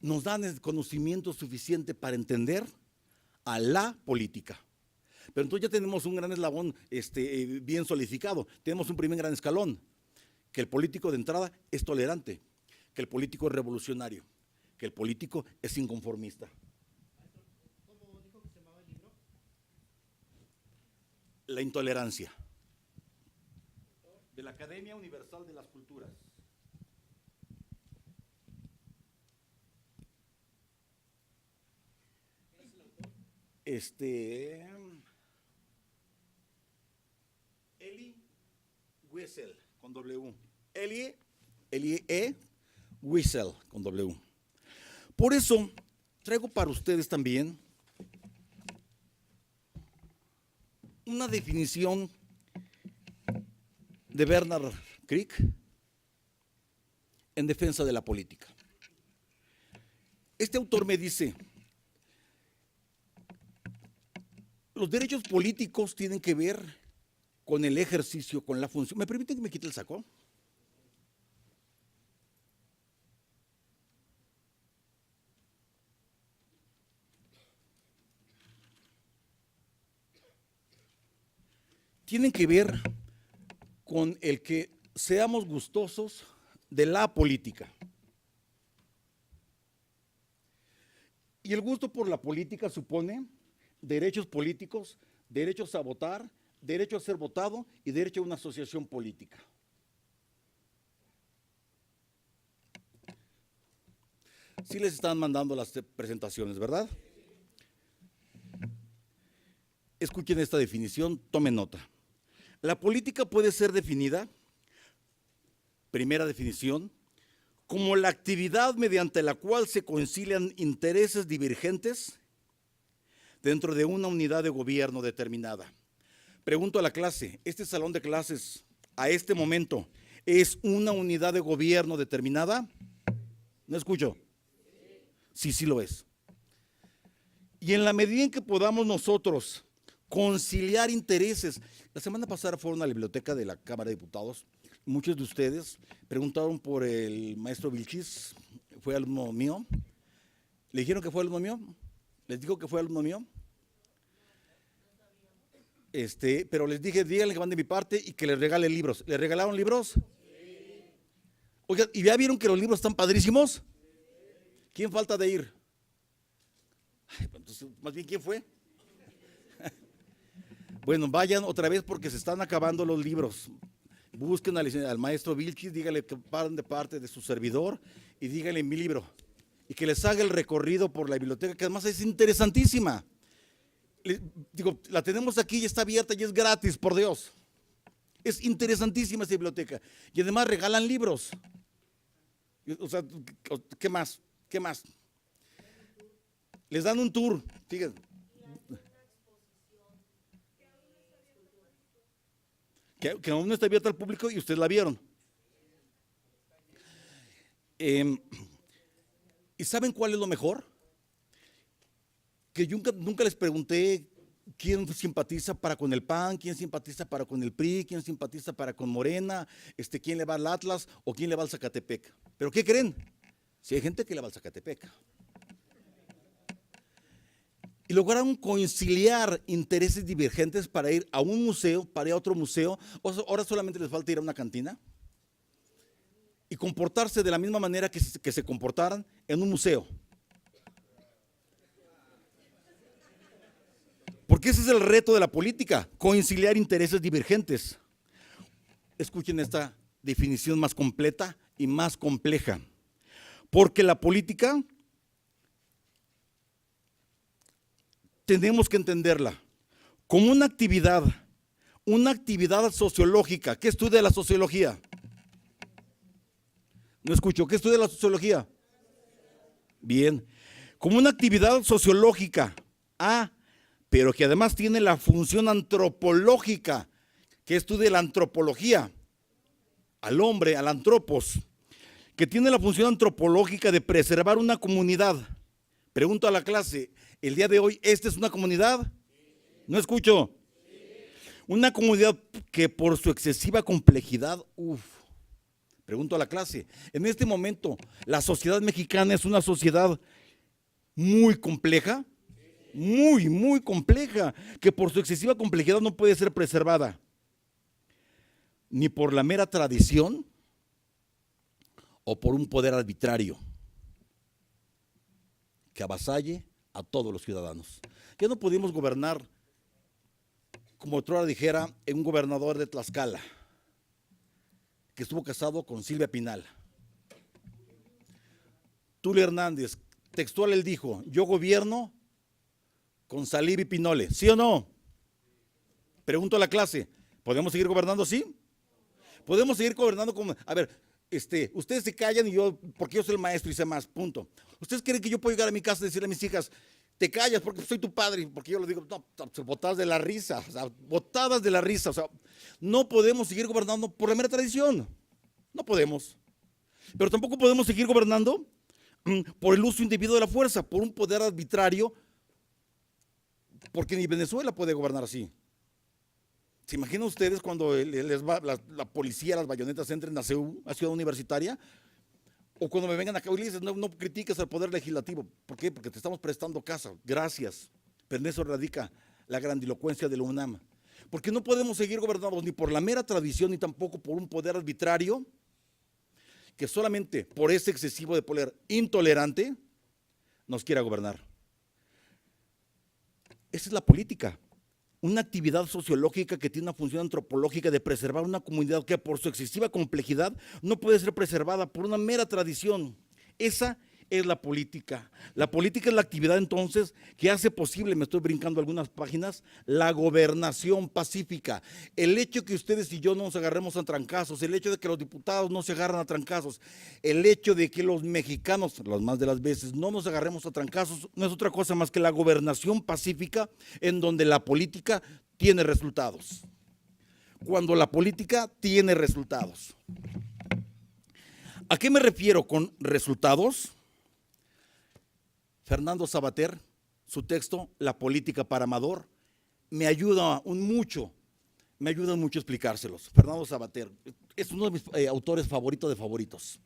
Nos dan el conocimiento suficiente para entender a la política. Pero entonces ya tenemos un gran eslabón bien solidificado. Tenemos un primer gran escalón, que el político de entrada es tolerante, que el político es revolucionario, que el político es inconformista. ¿Cómo dijo que se llamaba el libro? La intolerancia. De la Academia Universal de las Culturas. Elie Wiesel, con W. Elie Wiesel, con W. Por eso, traigo para ustedes también una definición de Bernard Crick en defensa de la política. Este autor me dice: los derechos políticos tienen que ver con el ejercicio, con la función. ¿Me permiten que me quite el saco? Tienen que ver con el que seamos gustosos de la política. Y el gusto por la política supone derechos políticos, derechos a votar, derecho a ser votado y derecho a una asociación política. Sí les están mandando las presentaciones, ¿verdad? Escuchen esta definición, tomen nota. La política puede ser definida, primera definición, como la actividad mediante la cual se concilian intereses divergentes dentro de una unidad de gobierno determinada. Pregunto a la clase, ¿este salón de clases a este momento es una unidad de gobierno determinada? ¿No escucho? Sí, sí lo es. Y en la medida en que podamos nosotros conciliar intereses. La semana pasada fueron a la biblioteca de la Cámara de Diputados. Muchos de ustedes preguntaron por el maestro Vilchis, fue alumno mío. ¿Le dijeron que fue alumno mío? ¿Les dijo que fue alumno mío? Pero les dije, díganle que van de mi parte y que les regale libros. ¿Les regalaron libros? Sí. Oigan, ¿y ya vieron que los libros están padrísimos? Sí. ¿Quién falta de ir? Ay, entonces, más bien, ¿quién fue? Bueno, vayan otra vez porque se están acabando los libros. Busquen al maestro Vilchis, díganle que paran de parte de su servidor y díganle mi libro. Y que les haga el recorrido por la biblioteca, que además es interesantísima. Digo, la tenemos aquí y está abierta y es gratis, por Dios. Es interesantísima esa biblioteca. Y además regalan libros. O sea, ¿qué más? ¿Qué más? Les dan un tour, fíjense. Que aún no está abierta al público y ustedes la vieron. ¿Y saben cuál es lo mejor? Que yo nunca les pregunté quién simpatiza para con el PAN, quién simpatiza para con el PRI, quién simpatiza para con Morena, quién le va al Atlas o quién le va al Zacatepec. ¿Pero qué creen? Si hay gente que le va al Zacatepec. Y lograron conciliar intereses divergentes para ir a un museo, para ir a otro museo. Ahora solamente les falta ir a una cantina y comportarse de la misma manera que se comportaran en un museo. Porque ese es el reto de la política, conciliar intereses divergentes. Escuchen esta definición más completa y más compleja. Porque la política tenemos que entenderla como una actividad sociológica. ¿Qué estudia la sociología? No escucho, ¿qué estudia la sociología? Bien, como una actividad sociológica, pero que además tiene la función antropológica. ¿Qué estudia la antropología? Al hombre, al antropos, que tiene la función antropológica de preservar una comunidad. Pregunto a la clase, el día de hoy, ¿esta es una comunidad? No escucho. Una comunidad que por su excesiva complejidad, pregunto a la clase, en este momento, ¿la sociedad mexicana es una sociedad muy compleja? muy, muy compleja, que por su excesiva complejidad no puede ser preservada, ni por la mera tradición o por un poder arbitrario que avasalle a todos los ciudadanos. Ya no pudimos gobernar, como otrora dijera, en un gobernador de Tlaxcala, que estuvo casado con Silvia Pinal. Tulio Hernández, textual él dijo, yo gobierno con saliva y pinole, ¿sí o no? Pregunto a la clase, ¿podemos seguir gobernando así? Podemos seguir gobernando como, a ver, ustedes se callan y yo, porque yo soy el maestro y sé más, punto. ¿Ustedes creen que yo puedo llegar a mi casa y decirle a mis hijas, te callas porque soy tu padre? Porque yo les digo, no, botadas de la risa, o sea, botadas de la risa, o sea, no podemos seguir gobernando por la mera tradición, no podemos. Pero tampoco podemos seguir gobernando por el uso indebido de la fuerza, por un poder arbitrario, porque ni Venezuela puede gobernar así. ¿Se imaginan ustedes cuando la policía, las bayonetas entren a CEU, a Ciudad Universitaria? O cuando me vengan acá y les dicen, no critiques al Poder Legislativo. ¿Por qué? Porque te estamos prestando casa. Gracias. Pero en eso radica la grandilocuencia de la UNAM. Porque no podemos seguir gobernados ni por la mera tradición, ni tampoco por un poder arbitrario, que solamente por ese excesivo de poder intolerante nos quiera gobernar. Esa es la política. Una actividad sociológica que tiene una función antropológica de preservar una comunidad que por su excesiva complejidad no puede ser preservada por una mera tradición. Esa es la política. La política es la actividad entonces que hace posible, me estoy brincando algunas páginas, la gobernación pacífica. El hecho que ustedes y yo no nos agarremos a trancazos, el hecho de que los diputados no se agarran a trancazos, el hecho de que los mexicanos, las más de las veces, no nos agarremos a trancazos, no es otra cosa más que la gobernación pacífica en donde la política tiene resultados. Cuando la política tiene resultados. ¿A qué me refiero con resultados? Fernando Savater, su texto, La política para Amador, me ayuda mucho a explicárselos. Fernando Savater es uno de mis autores favoritos de favoritos.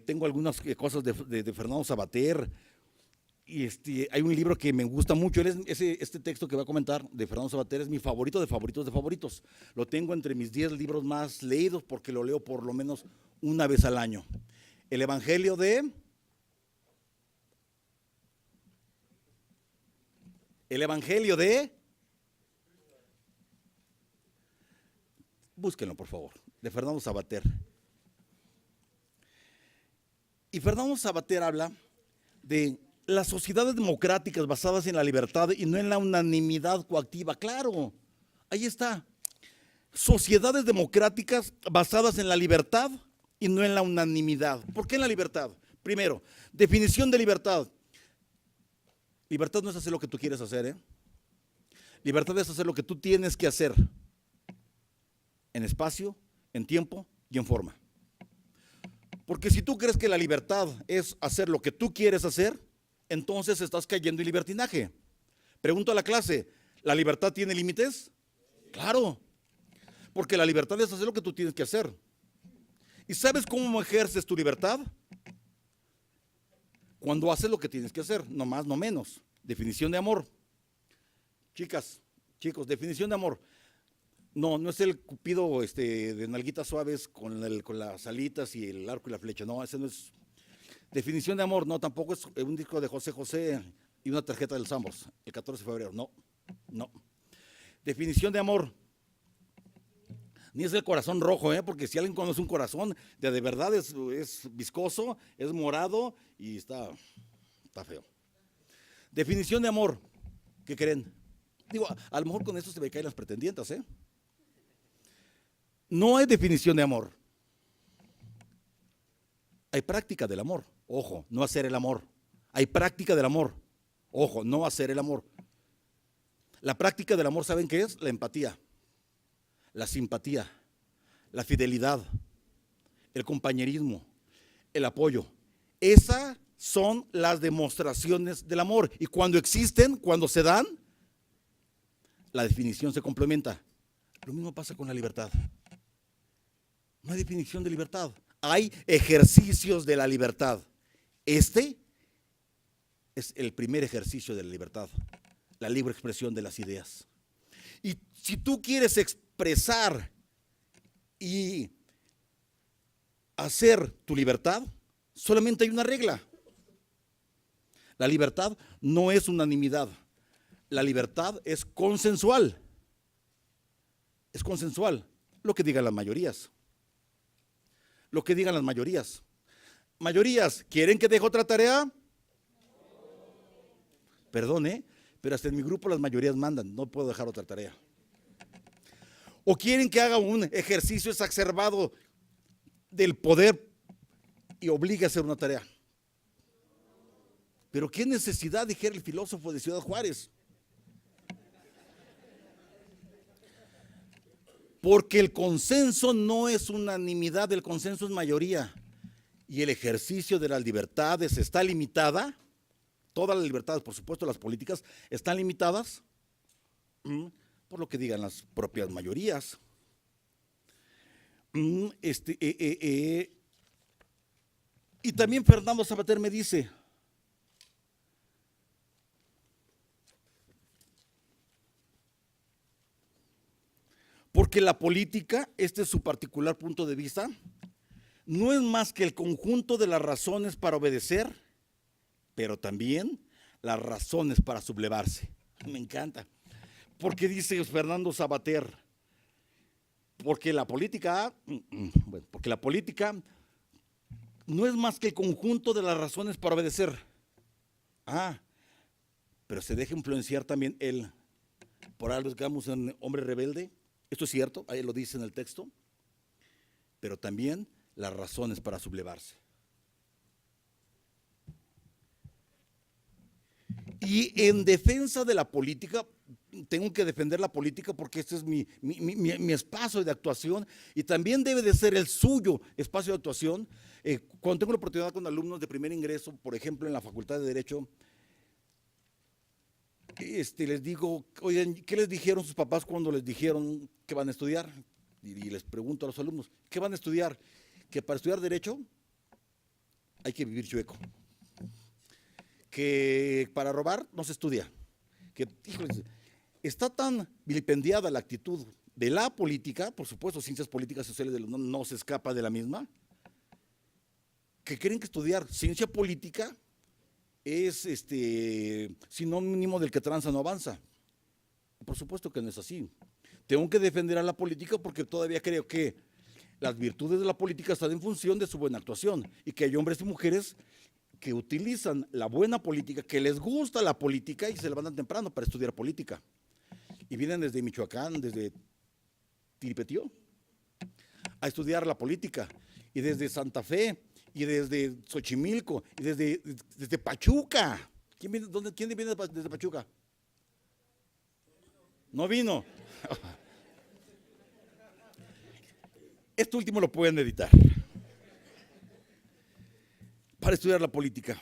Tengo algunas cosas de Fernando Savater, y hay un libro que me gusta mucho, este texto que voy a comentar de Fernando Savater es mi favorito de favoritos de favoritos. Lo tengo entre mis 10 libros más leídos porque lo leo por lo menos una vez al año. El Evangelio de... Búsquenlo por favor, de Fernando Savater. Y Fernando Savater habla de las sociedades democráticas basadas en la libertad y no en la unanimidad coactiva. Claro, ahí está. Sociedades democráticas basadas en la libertad y no en la unanimidad. ¿Por qué en la libertad? Primero, definición de libertad. Libertad no es hacer lo que tú quieres hacer, ¿eh? Libertad es hacer lo que tú tienes que hacer, en espacio, en tiempo y en forma. Porque si tú crees que la libertad es hacer lo que tú quieres hacer, entonces estás cayendo en libertinaje. Pregunto a la clase, ¿la libertad tiene límites? Claro, porque la libertad es hacer lo que tú tienes que hacer. ¿Y sabes cómo ejerces tu libertad? Cuando haces lo que tienes que hacer, no más, no menos. Definición de amor. Chicas, chicos, definición de amor. No es el Cupido de nalguitas suaves con las alitas y el arco y la flecha. No, ese no es. Definición de amor, no, tampoco es un disco de José José y una tarjeta del Sambors, el 14 de febrero. No. Definición de amor. Ni es el corazón rojo, porque si alguien conoce un corazón, de verdad es viscoso, es morado y está feo. Definición de amor, ¿qué creen? Digo, a lo mejor con esto se me caen las pretendientas, No hay definición de amor. Hay práctica del amor, ojo, no hacer el amor. Hay práctica del amor, ojo, no hacer el amor. La práctica del amor, ¿saben qué es? La empatía, la simpatía, la fidelidad, el compañerismo, el apoyo. Esas son las demostraciones del amor. Y cuando existen, cuando se dan, la definición se complementa. Lo mismo pasa con la libertad. No hay definición de libertad. Hay ejercicios de la libertad. es el primer ejercicio de la libertad, la libre expresión de las ideas. Y si tú quieres expresar y hacer tu libertad, solamente hay una regla. La libertad no es unanimidad. La libertad es consensual. Es consensual. Lo que digan las mayorías. Lo que digan las mayorías. Mayorías, ¿quieren que deje otra tarea? Perdón, pero hasta en mi grupo las mayorías mandan, no puedo dejar otra tarea. ¿O quieren que haga un ejercicio exacerbado del poder y obligue a hacer una tarea? Pero qué necesidad, dijera el filósofo de Ciudad Juárez. Porque el consenso no es unanimidad, el consenso es mayoría. Y el ejercicio de las libertades está limitada. Todas las libertades, por supuesto, las políticas, están limitadas por lo que digan las propias mayorías. Y también Fernando Sabater me dice, porque la política, este es su particular punto de vista, no es más que el conjunto de las razones para obedecer, pero también las razones para sublevarse. Me encanta. Porque dice Fernando Sabater, porque la política no es más que el conjunto de las razones para obedecer. Pero se deja influenciar también él por algo que llamamos un hombre rebelde. Esto es cierto, ahí lo dice en el texto, pero también las razones para sublevarse. Y en defensa de la política, tengo que defender la política porque este es mi espacio de actuación y también debe de ser el suyo espacio de actuación. Cuando tengo la oportunidad con alumnos de primer ingreso, por ejemplo en la Facultad de Derecho, les digo, oigan, ¿qué les dijeron sus papás cuando les dijeron que van a estudiar? Y les pregunto a los alumnos, ¿qué van a estudiar? Que para estudiar Derecho hay que vivir chueco. Que para robar no se estudia. Que, híjole, está tan vilipendiada la actitud de la política, por supuesto, ciencias políticas sociales no se escapa de la misma, que creen que estudiar ciencia política es sinónimo del que tranza no avanza. Por supuesto que no es así. Tengo que defender a la política porque todavía creo que las virtudes de la política están en función de su buena actuación y que hay hombres y mujeres que utilizan la buena política, que les gusta la política y se levantan temprano para estudiar política. Y vienen desde Michoacán, desde Tiripetío, a estudiar la política. Y desde Santa Fe, y desde Xochimilco, y desde Pachuca. ¿Quién viene desde Pachuca? No vino. Esto último lo pueden editar. Para estudiar la política.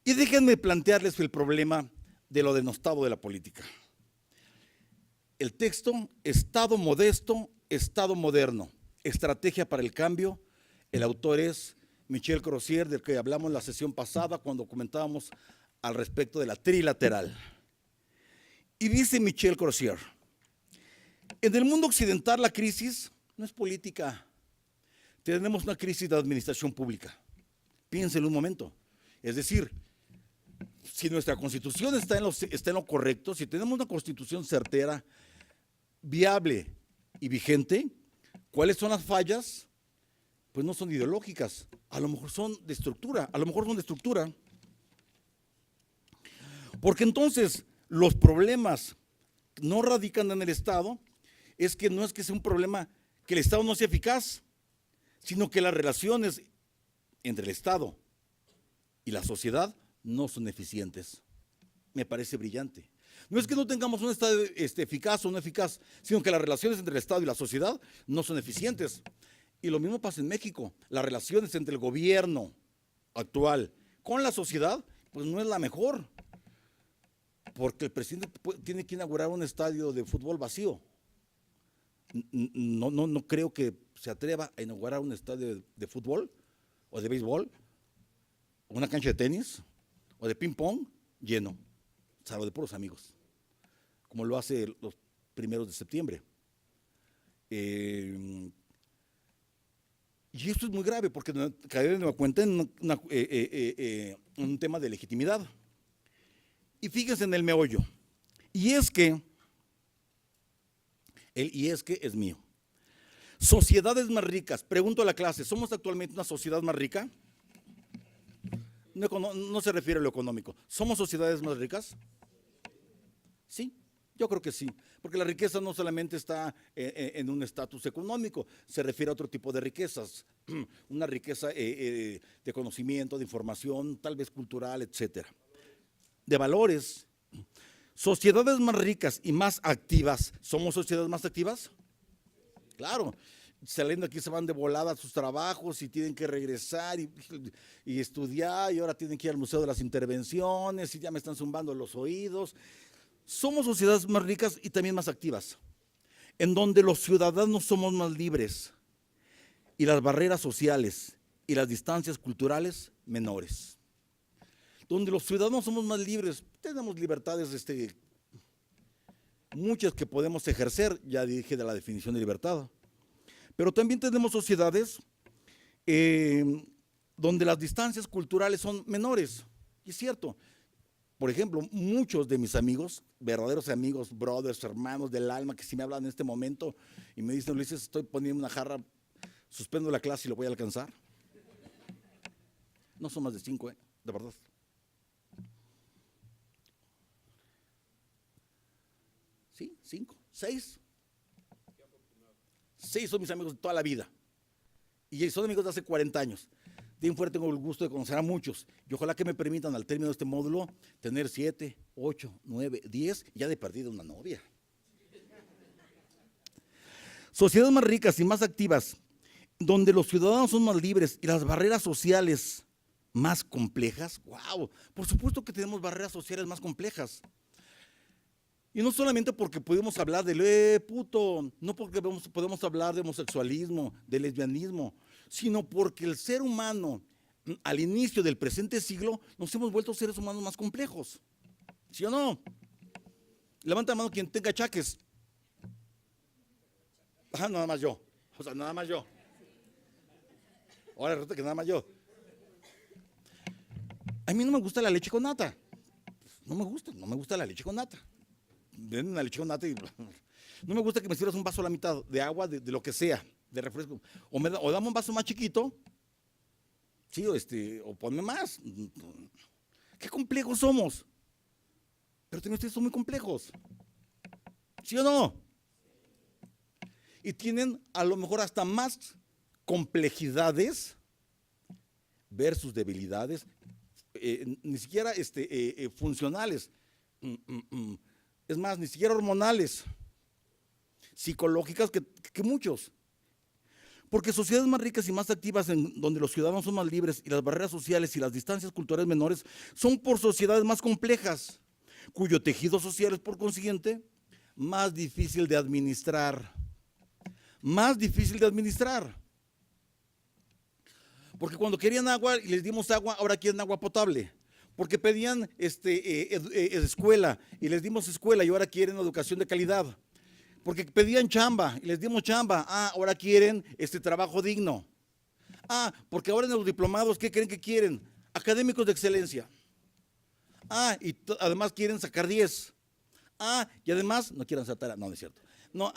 Y déjenme plantearles el problema de lo denostado de la política. El texto, Estado modesto, Estado moderno, estrategia para el cambio. El autor es Michel Crozier, del que hablamos en la sesión pasada cuando comentábamos al respecto de la trilateral. Y dice Michel Crozier, en el mundo occidental la crisis no es política, tenemos una crisis de administración pública. Piénsenlo un momento. Es decir, si nuestra constitución está en lo correcto, si tenemos una constitución certera, viable y vigente, ¿cuáles son las fallas? Pues no son ideológicas, a lo mejor son de estructura, Porque entonces los problemas no radican en el Estado, no es que sea un problema que el Estado no sea eficaz, sino que las relaciones entre el Estado y la sociedad no son eficientes. Me parece brillante. No es que no tengamos un Estado eficaz o no eficaz, sino que las relaciones entre el Estado y la sociedad no son eficientes. Y lo mismo pasa en México. Las relaciones entre el gobierno actual con la sociedad, pues no es la mejor. Porque el presidente tiene que inaugurar un estadio de fútbol vacío. No creo que se atreva a inaugurar un estadio de fútbol o de béisbol, o una cancha de tenis, o de ping pong, lleno, salvo de puros amigos, como lo hace los 1 de septiembre. Y esto es muy grave porque cae de nueva cuenta en un tema de legitimidad. Y fíjense en el meollo. Y es que es mío. Sociedades más ricas. Pregunto a la clase, ¿somos actualmente una sociedad más rica? No se refiere a lo económico. ¿Somos sociedades más ricas? Sí, yo creo que sí. Porque la riqueza no solamente está en un estatus económico, se refiere a otro tipo de riquezas. Una riqueza de conocimiento, de información, tal vez cultural, etcétera. De valores. Sociedades más ricas y más activas. ¿Somos sociedades más activas? Claro, saliendo aquí se van de volada a sus trabajos y tienen que regresar y estudiar, y ahora tienen que ir al Museo de las Intervenciones y ya me están zumbando los oídos. Somos sociedades más ricas y también más activas, en donde los ciudadanos somos más libres y las barreras sociales y las distancias culturales menores. Donde los ciudadanos somos más libres, tenemos libertades muchas que podemos ejercer, ya dije de la definición de libertad, pero también tenemos sociedades donde las distancias culturales son menores, y es cierto. Por ejemplo, muchos de mis amigos, verdaderos amigos, brothers, hermanos del alma, que si me hablan en este momento y me dicen, Ulises, estoy poniendo una jarra, suspendo la clase y lo voy a alcanzar. No son más de 5, de verdad. ¿Sí? 5, 6. 6 son mis amigos de toda la vida. Y son amigos de hace 40 años. Bien fuerte, tengo el gusto de conocer a muchos. Y ojalá que me permitan al término de este módulo tener 7, 8, 9, 10 y ya de perdida una novia. Sociedades más ricas y más activas, donde los ciudadanos son más libres y las barreras sociales más complejas. ¡Wow! Por supuesto que tenemos barreras sociales más complejas. Y no solamente porque podemos hablar del puto, no porque podemos hablar de homosexualismo, de lesbianismo, sino porque el ser humano, al inicio del presente siglo, nos hemos vuelto seres humanos más complejos. ¿Sí o no? Levanta la mano quien tenga achaques. Nada más yo. O sea, nada más yo. Ahora resulta que nada más yo. A mí no me gusta la leche con nata. No me gusta la leche con nata. Den una leche con nata y no me gusta que me sirvas un vaso a la mitad de agua, de lo que sea, de refresco. O dame un vaso más chiquito, sí, o ponme más. Qué complejos somos. Pero también ustedes son muy complejos. ¿Sí o no? Y tienen a lo mejor hasta más complejidades versus debilidades, ni siquiera funcionales. Es más, ni siquiera hormonales, psicológicas que muchos. Porque sociedades más ricas y más activas, en donde los ciudadanos son más libres y las barreras sociales y las distancias culturales menores, son por sociedades más complejas, cuyo tejido social es, por consiguiente, más difícil de administrar. Más difícil de administrar. Porque cuando querían agua y les dimos agua, ahora quieren agua potable. Porque pedían escuela y les dimos escuela y ahora quieren educación de calidad. Porque pedían chamba y les dimos chamba, ahora quieren trabajo digno. Porque ahora en los diplomados, ¿qué creen que quieren? Académicos de excelencia. Y además quieren sacar 10. Y además no quieren saltar, no es cierto. No,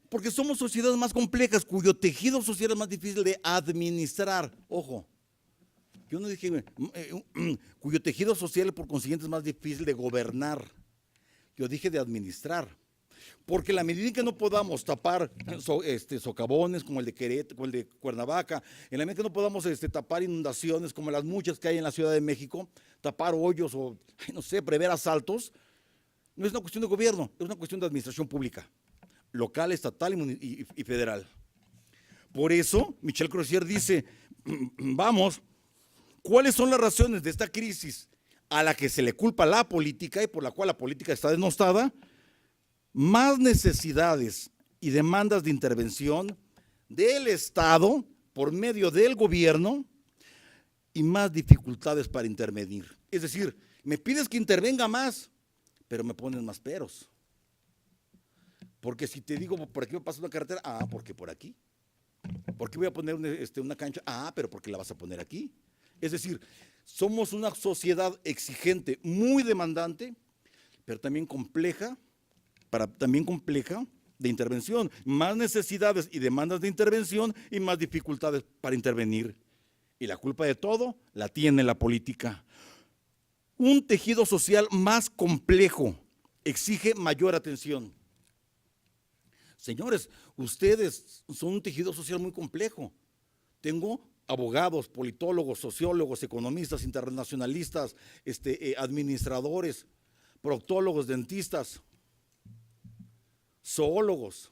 porque somos sociedades más complejas, cuyo tejido social es más difícil de administrar. Ojo. Yo no dije, cuyo tejido social por consiguiente es más difícil de gobernar. Yo dije de administrar. Porque la medida en que no podamos tapar socavones como el de Querétaro, como el de Cuernavaca, en la medida que no podamos tapar inundaciones como las muchas que hay en la Ciudad de México, tapar hoyos o, no sé, prever asaltos, no es una cuestión de gobierno, es una cuestión de administración pública, local, estatal y federal. Por eso, Michel Crozier dice, vamos, ¿cuáles son las razones de esta crisis a la que se le culpa la política y por la cual la política está denostada? Más necesidades y demandas de intervención del Estado por medio del gobierno y más dificultades para intervenir. Es decir, me pides que intervenga más, pero me pones más peros. Porque si te digo, por aquí me pasa una carretera, porque por aquí. ¿Por qué voy a poner una cancha? Pero porque la vas a poner aquí. Es decir, somos una sociedad exigente, muy demandante, pero también compleja de intervención. Más necesidades y demandas de intervención y más dificultades para intervenir. Y la culpa de todo la tiene la política. Un tejido social más complejo exige mayor atención. Señores, ustedes son un tejido social muy complejo. Tengo abogados, politólogos, sociólogos, economistas, internacionalistas, administradores, proctólogos, dentistas, zoólogos.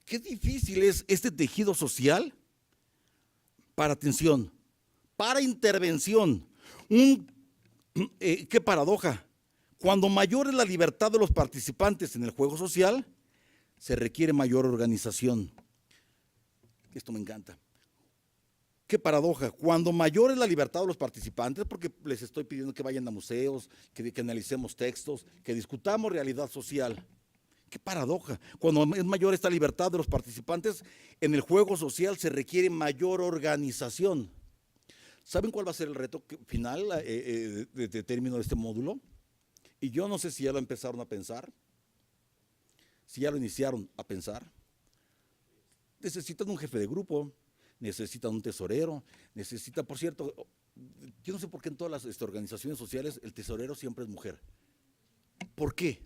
Qué difícil es este tejido social para atención, para intervención. Qué paradoja. Cuando mayor es la libertad de los participantes en el juego social, se requiere mayor organización. Esto me encanta. Qué paradoja. Cuando mayor es la libertad de los participantes, porque les estoy pidiendo que vayan a museos, que analicemos textos, que discutamos realidad social. Qué paradoja. Cuando es mayor esta libertad de los participantes, en el juego social se requiere mayor organización. ¿Saben cuál va a ser el reto final de término de este módulo? Y yo no sé si ya lo empezaron a pensar, si ya lo iniciaron a pensar. Necesitan un jefe de grupo, necesitan un tesorero, necesitan, por cierto, yo no sé por qué en todas las organizaciones sociales el tesorero siempre es mujer. ¿Por qué?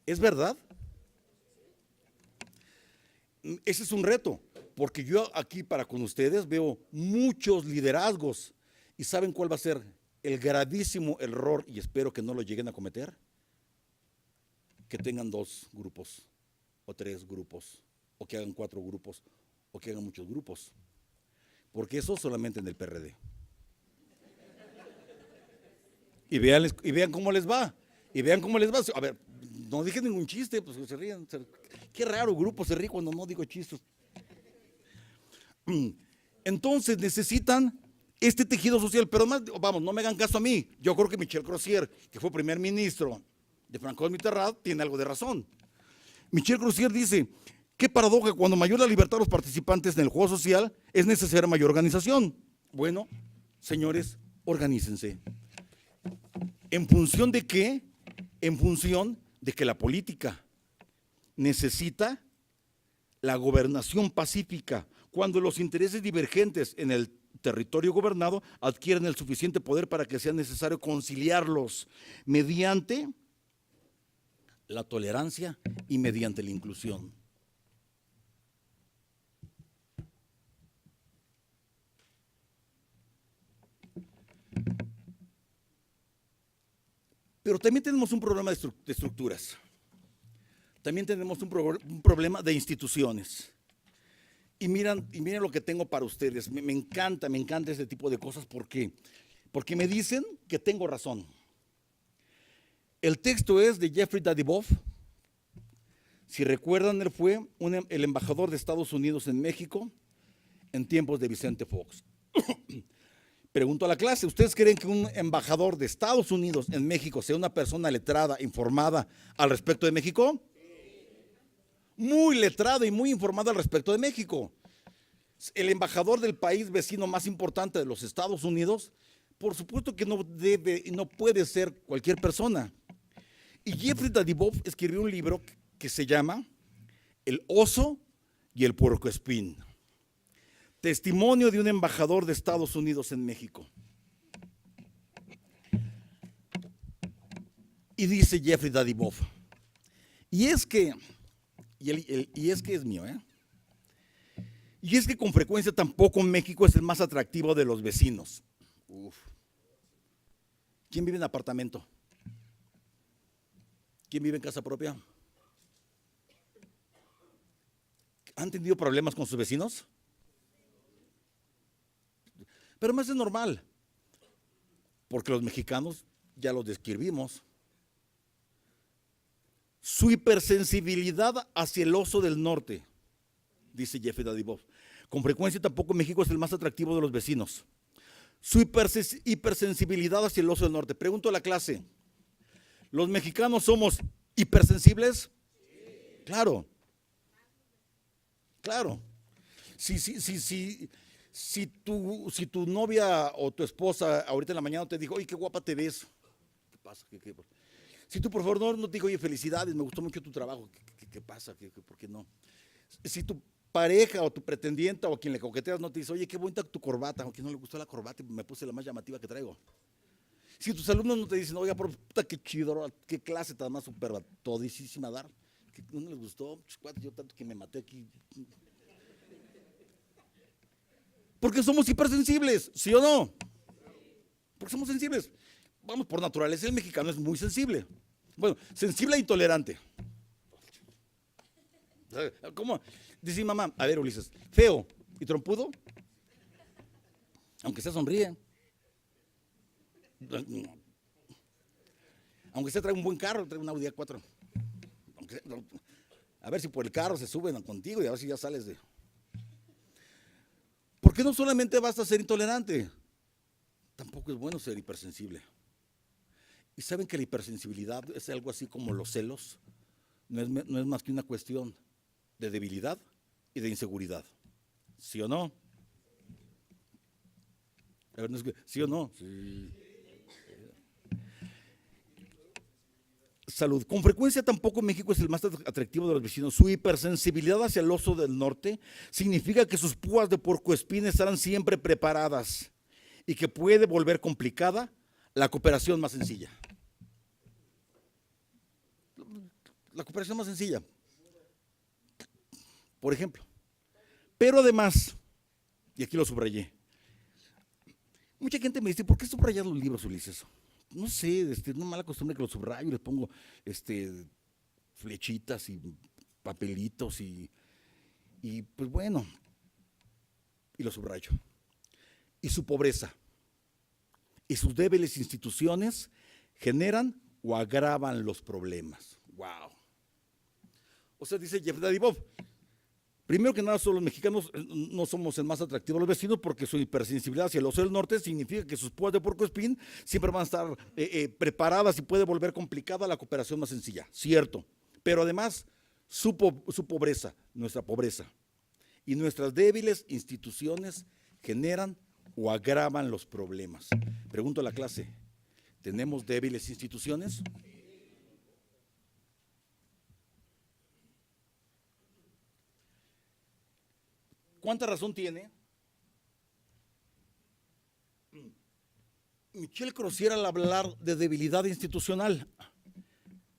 ¿Es verdad? Ese es un reto, porque yo aquí para con ustedes veo muchos liderazgos y ¿saben cuál va a ser el gravísimo error? Y espero que no lo lleguen a cometer. Que tengan 2 grupos, o 3 grupos, o que hagan 4 grupos, o que hagan muchos grupos. Porque eso solamente en el PRD. Y vean cómo les va. Y vean cómo les va. A ver, no dije ningún chiste, pues se ríen. Qué raro grupo se ríe cuando no digo chistes. Entonces necesitan este tejido social, pero más, vamos, no me hagan caso a mí. Yo creo que Michel Crozier, que fue primer ministro de François Mitterrand, tiene algo de razón. Michel Crozier dice, qué paradoja, cuando mayor la libertad de los participantes en el juego social, es necesaria mayor organización. Bueno, señores, organícense. ¿En función de qué? En función de que la política necesita la gobernación pacífica, cuando los intereses divergentes en el territorio gobernado adquieren el suficiente poder para que sea necesario conciliarlos mediante la tolerancia y mediante la inclusión. Pero también tenemos un problema de estructuras. También tenemos un problema de instituciones. Y miren lo que tengo para ustedes. Me encanta este tipo de cosas. ¿Por qué? Porque me dicen que tengo razón. El texto es de Jeffrey Daddyboff. Si recuerdan, él fue el embajador de Estados Unidos en México en tiempos de Vicente Fox. Pregunto a la clase, ¿ustedes creen que un embajador de Estados Unidos en México sea una persona letrada, informada al respecto de México? Muy letrado y muy informado al respecto de México. El embajador del país vecino más importante de los Estados Unidos, por supuesto que no debe y no puede ser cualquier persona. Y Jeffrey Daddyboff escribió un libro que se llama El oso y el puercoespín. Testimonio de un embajador de Estados Unidos en México. Y dice Jeffrey Daddyboff, y es que es mío, y es que con frecuencia tampoco México es el más atractivo de los vecinos. Uf. ¿Quién vive en apartamento? ¿Quién vive en casa propia? ¿Han tenido problemas con sus vecinos? Pero más es normal, porque los mexicanos ya los describimos. Su hipersensibilidad hacia el oso del norte dice Jeffrey Dadibov. Con frecuencia tampoco México es el más atractivo de los vecinos. Su hipersensibilidad hacia el oso del norte. Pregunto a la clase, ¿los mexicanos somos hipersensibles? Claro. Claro. Si tu novia o tu esposa ahorita en la mañana te dijo, oye, qué guapa te ves. ¿Qué pasa? Si tú por favor no te dijo, oye, felicidades, me gustó mucho tu trabajo. ¿Qué pasa? ¿Por qué no? Si tu pareja o tu pretendienta o quien le coqueteas no te dice, oye, qué bonita tu corbata, aunque no le gustó la corbata y me puse la más llamativa que traigo. Si tus alumnos no te dicen, oiga, puta, qué chido, qué clase tan más súper todísima dar, que no les gustó, yo tanto que me maté aquí. Porque somos hipersensibles, ¿sí o no? Porque somos sensibles. Vamos, por naturaleza el mexicano es muy sensible. Bueno, sensible e intolerante. ¿Cómo? Dice mi mamá, a ver, Ulises, feo y trompudo, aunque sea sonríe. Aunque sea trae un buen carro, trae un Audi A4. A ver si por el carro se suben contigo y a ver si ya sales de... Porque no solamente basta ser intolerante, tampoco es bueno ser hipersensible. Y saben que la hipersensibilidad es algo así como los celos, no es más que una cuestión de debilidad y de inseguridad. ¿Sí o no? A ver, ¿sí o no? Sí. Salud. Con frecuencia tampoco México es el más atractivo de los vecinos. Su hipersensibilidad hacia el oso del norte significa que sus púas de puercoespín estarán siempre preparadas y que puede volver complicada la cooperación más sencilla. La cooperación más sencilla. Por ejemplo. Pero además, y aquí lo subrayé, mucha gente me dice, ¿por qué subrayas los libros, Ulises? No sé, una mala costumbre que los subrayo y les pongo flechitas y papelitos y pues bueno, y los subrayo. Y su pobreza y sus débiles instituciones generan o agravan los problemas. Wow. O sea, dice Jeffrey Dadibov, primero que nada, solo los mexicanos no somos el más atractivo a los vecinos porque su hipersensibilidad hacia el oso del norte significa que sus púas de puercoespín siempre van a estar preparadas y puede volver complicada la cooperación más sencilla. Cierto. Pero además, su pobreza, nuestra pobreza y nuestras débiles instituciones generan o agravan los problemas. Pregunto a la clase, ¿tenemos débiles instituciones? ¿Cuánta razón tiene Michel Crozier al hablar de debilidad institucional?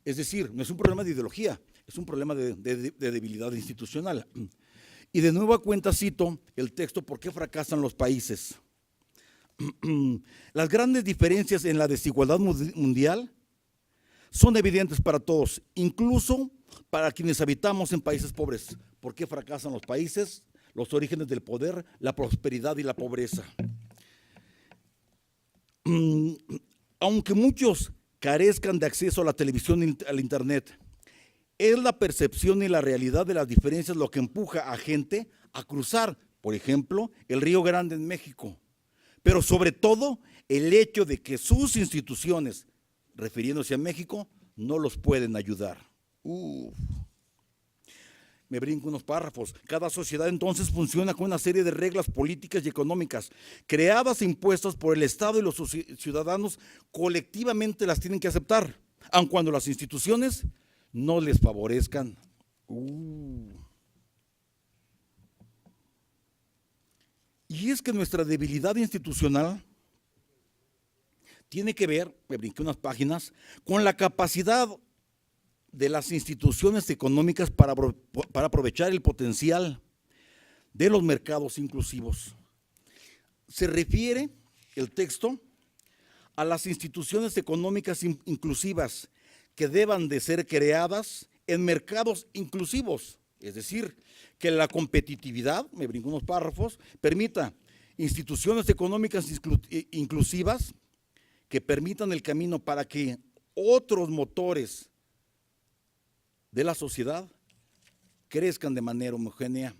Es decir, no es un problema de ideología, es un problema de debilidad institucional. Y de nueva cuenta cito el texto ¿Por qué fracasan los países? Las grandes diferencias en la desigualdad mundial son evidentes para todos, incluso para quienes habitamos en países pobres. ¿Por qué fracasan los países? Los orígenes del poder, la prosperidad y la pobreza. Aunque muchos carezcan de acceso a la televisión y al internet, es la percepción y la realidad de las diferencias lo que empuja a gente a cruzar, por ejemplo, el Río Grande en México. Pero sobre todo, el hecho de que sus instituciones, refiriéndose a México, no los pueden ayudar. Me brinco unos párrafos. Cada sociedad entonces funciona con una serie de reglas políticas y económicas creadas e impuestas por el Estado y los ciudadanos colectivamente las tienen que aceptar, aun cuando las instituciones no les favorezcan. Y es que nuestra debilidad institucional tiene que ver, me brinqué unas páginas, con la capacidad de las instituciones económicas para aprovechar el potencial de los mercados inclusivos. Se refiere el texto a las instituciones económicas inclusivas que deban de ser creadas en mercados inclusivos, es decir, que la competitividad, me brinco unos párrafos, permita instituciones económicas inclusivas que permitan el camino para que otros motores de la sociedad crezcan de manera homogénea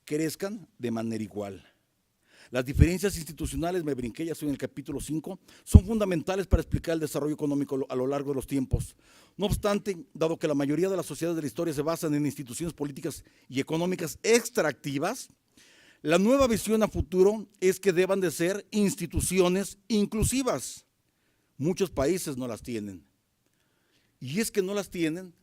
crezcan de manera igual. Las diferencias institucionales, me brinqué, ya estoy en el capítulo 5, son fundamentales para explicar el desarrollo económico a lo largo de los tiempos. No obstante, dado que la mayoría de las sociedades de la historia se basan en instituciones políticas y económicas extractivas, la nueva visión a futuro es que deban de ser instituciones inclusivas. Muchos países no las tienen. Y es que no las tienen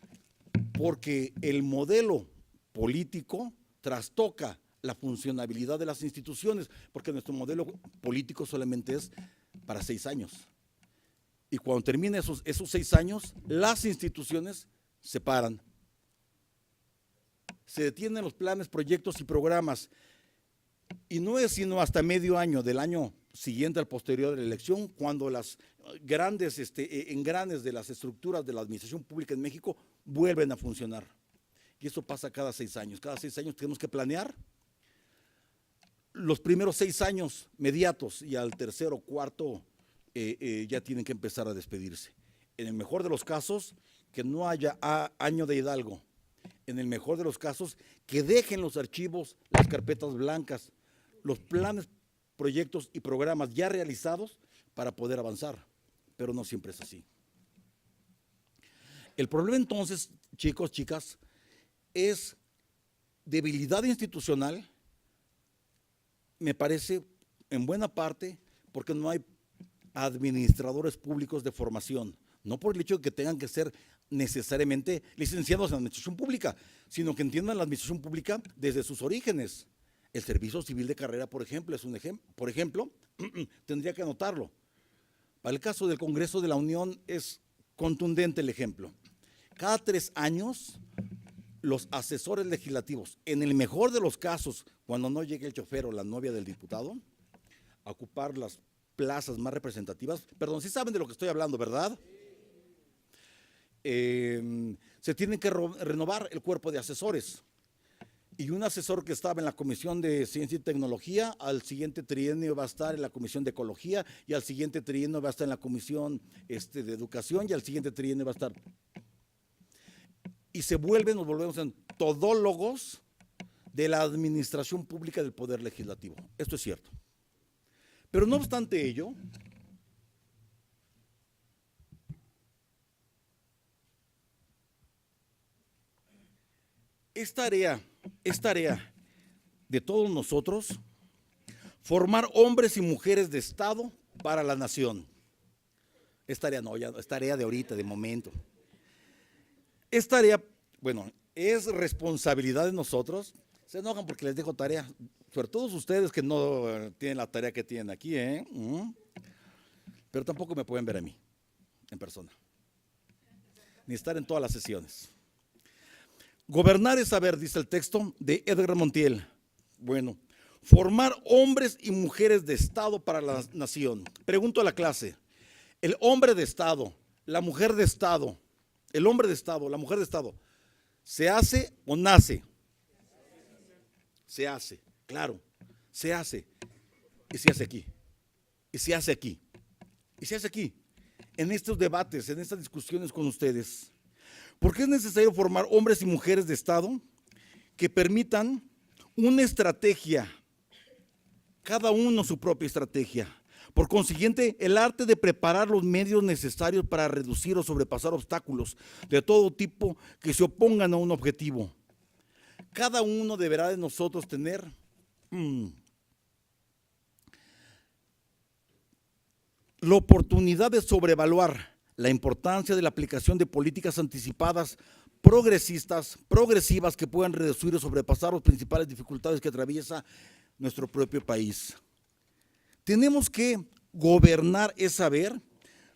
porque el modelo político trastoca la funcionabilidad de las instituciones, porque nuestro modelo político solamente es para 6 años. Y cuando terminen esos 6 años, las instituciones se paran. Se detienen los planes, proyectos y programas. Y no es sino hasta medio año del año siguiente al posterior de la elección, cuando las grandes engranes de las estructuras de la administración pública en México vuelven a funcionar. Y eso pasa cada 6 años. Cada 6 años tenemos que planear los primeros 6 años mediatos, y al tercero o cuarto ya tienen que empezar a despedirse. En el mejor de los casos, que no haya año de Hidalgo. En el mejor de los casos, que dejen los archivos, las carpetas blancas, los planes, proyectos y programas ya realizados para poder avanzar, pero no siempre es así. El problema entonces, chicos, chicas, es debilidad institucional, me parece, en buena parte, porque no hay administradores públicos de formación, no por el hecho de que tengan que ser necesariamente licenciados en administración pública, sino que entiendan la administración pública desde sus orígenes. El servicio civil de carrera, por ejemplo, es un ejemplo. Por ejemplo, tendría que anotarlo. Para el caso del Congreso de la Unión es contundente el ejemplo. Cada 3 años, los asesores legislativos, en el mejor de los casos, cuando no llegue el chofer o la novia del diputado, a ocupar las plazas más representativas, perdón, sí saben de lo que estoy hablando, ¿verdad? Se tiene que renovar el cuerpo de asesores. Y un asesor que estaba en la Comisión de Ciencia y Tecnología, al siguiente trienio va a estar en la Comisión de Ecología, y al siguiente trienio va a estar en la Comisión de Educación, y al siguiente trienio va a estar. Y nos volvemos en todólogos de la administración pública del Poder Legislativo. Esto es cierto. Pero no obstante ello, es tarea de todos nosotros formar hombres y mujeres de Estado para la nación. Es tarea, no, ya es tarea de ahorita, de momento. Es tarea, bueno, es responsabilidad de nosotros. Se enojan porque les dejo tarea, sobre todo ustedes que no tienen la tarea que tienen aquí, pero tampoco me pueden ver a mí en persona, ni estar en todas las sesiones. Gobernar es saber, dice el texto de Edgar Montiel. Bueno, formar hombres y mujeres de Estado para la nación. Pregunto a la clase, el hombre de Estado, la mujer de Estado, el hombre de Estado, la mujer de Estado, ¿se hace o nace? Se hace, claro, se hace. Y se hace aquí, y se hace aquí, y se hace aquí, en estos debates, en estas discusiones con ustedes. ¿Por qué es necesario formar hombres y mujeres de Estado que permitan una estrategia, cada uno su propia estrategia? Por consiguiente, el arte de preparar los medios necesarios para reducir o sobrepasar obstáculos de todo tipo que se opongan a un objetivo. Cada uno deberá de nosotros tener la oportunidad de sobrevaluar la importancia de la aplicación de políticas anticipadas, progresivas que puedan reducir o sobrepasar las principales dificultades que atraviesa nuestro propio país. Tenemos que gobernar es saber,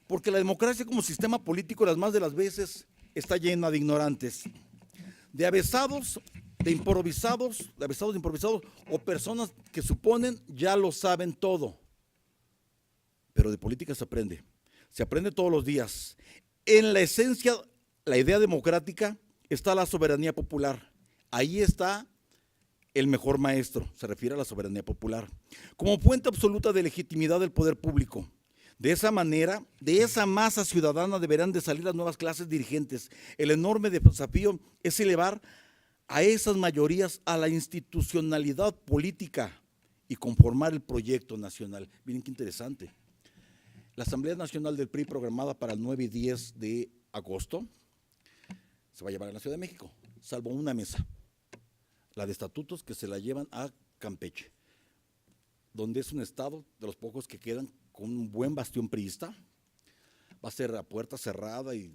porque la democracia como sistema político las más de las veces está llena de ignorantes, de avesados, de improvisados o personas que suponen ya lo saben todo. Pero de política se aprende todos los días. En la esencia, la idea democrática está la soberanía popular. Ahí está el mejor maestro, se refiere a la soberanía popular, como fuente absoluta de legitimidad del poder público. De esa manera, de esa masa ciudadana deberán de salir las nuevas clases dirigentes. El enorme desafío es elevar a esas mayorías a la institucionalidad política y conformar el proyecto nacional. Miren qué interesante. La Asamblea Nacional del PRI programada para el 9 y 10 de agosto se va a llevar a la Ciudad de México, salvo una mesa, la de estatutos, que se la llevan a Campeche, donde es un estado de los pocos que quedan con un buen bastión priista. Va a ser a puerta cerrada y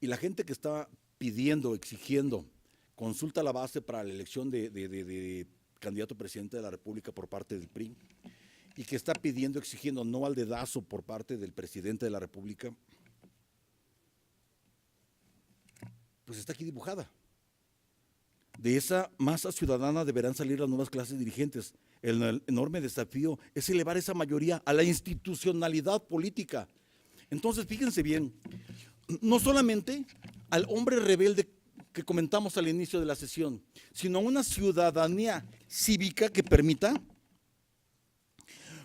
la gente que está pidiendo, exigiendo, consulta la base para la elección de candidato a presidente de la República por parte del PRI, y que está pidiendo, exigiendo no al dedazo por parte del presidente de la República, pues está aquí dibujada. De esa masa ciudadana deberán salir las nuevas clases dirigentes. El enorme desafío es elevar esa mayoría a la institucionalidad política. Entonces, fíjense bien, no solamente al hombre rebelde que comentamos al inicio de la sesión, sino a una ciudadanía cívica que permita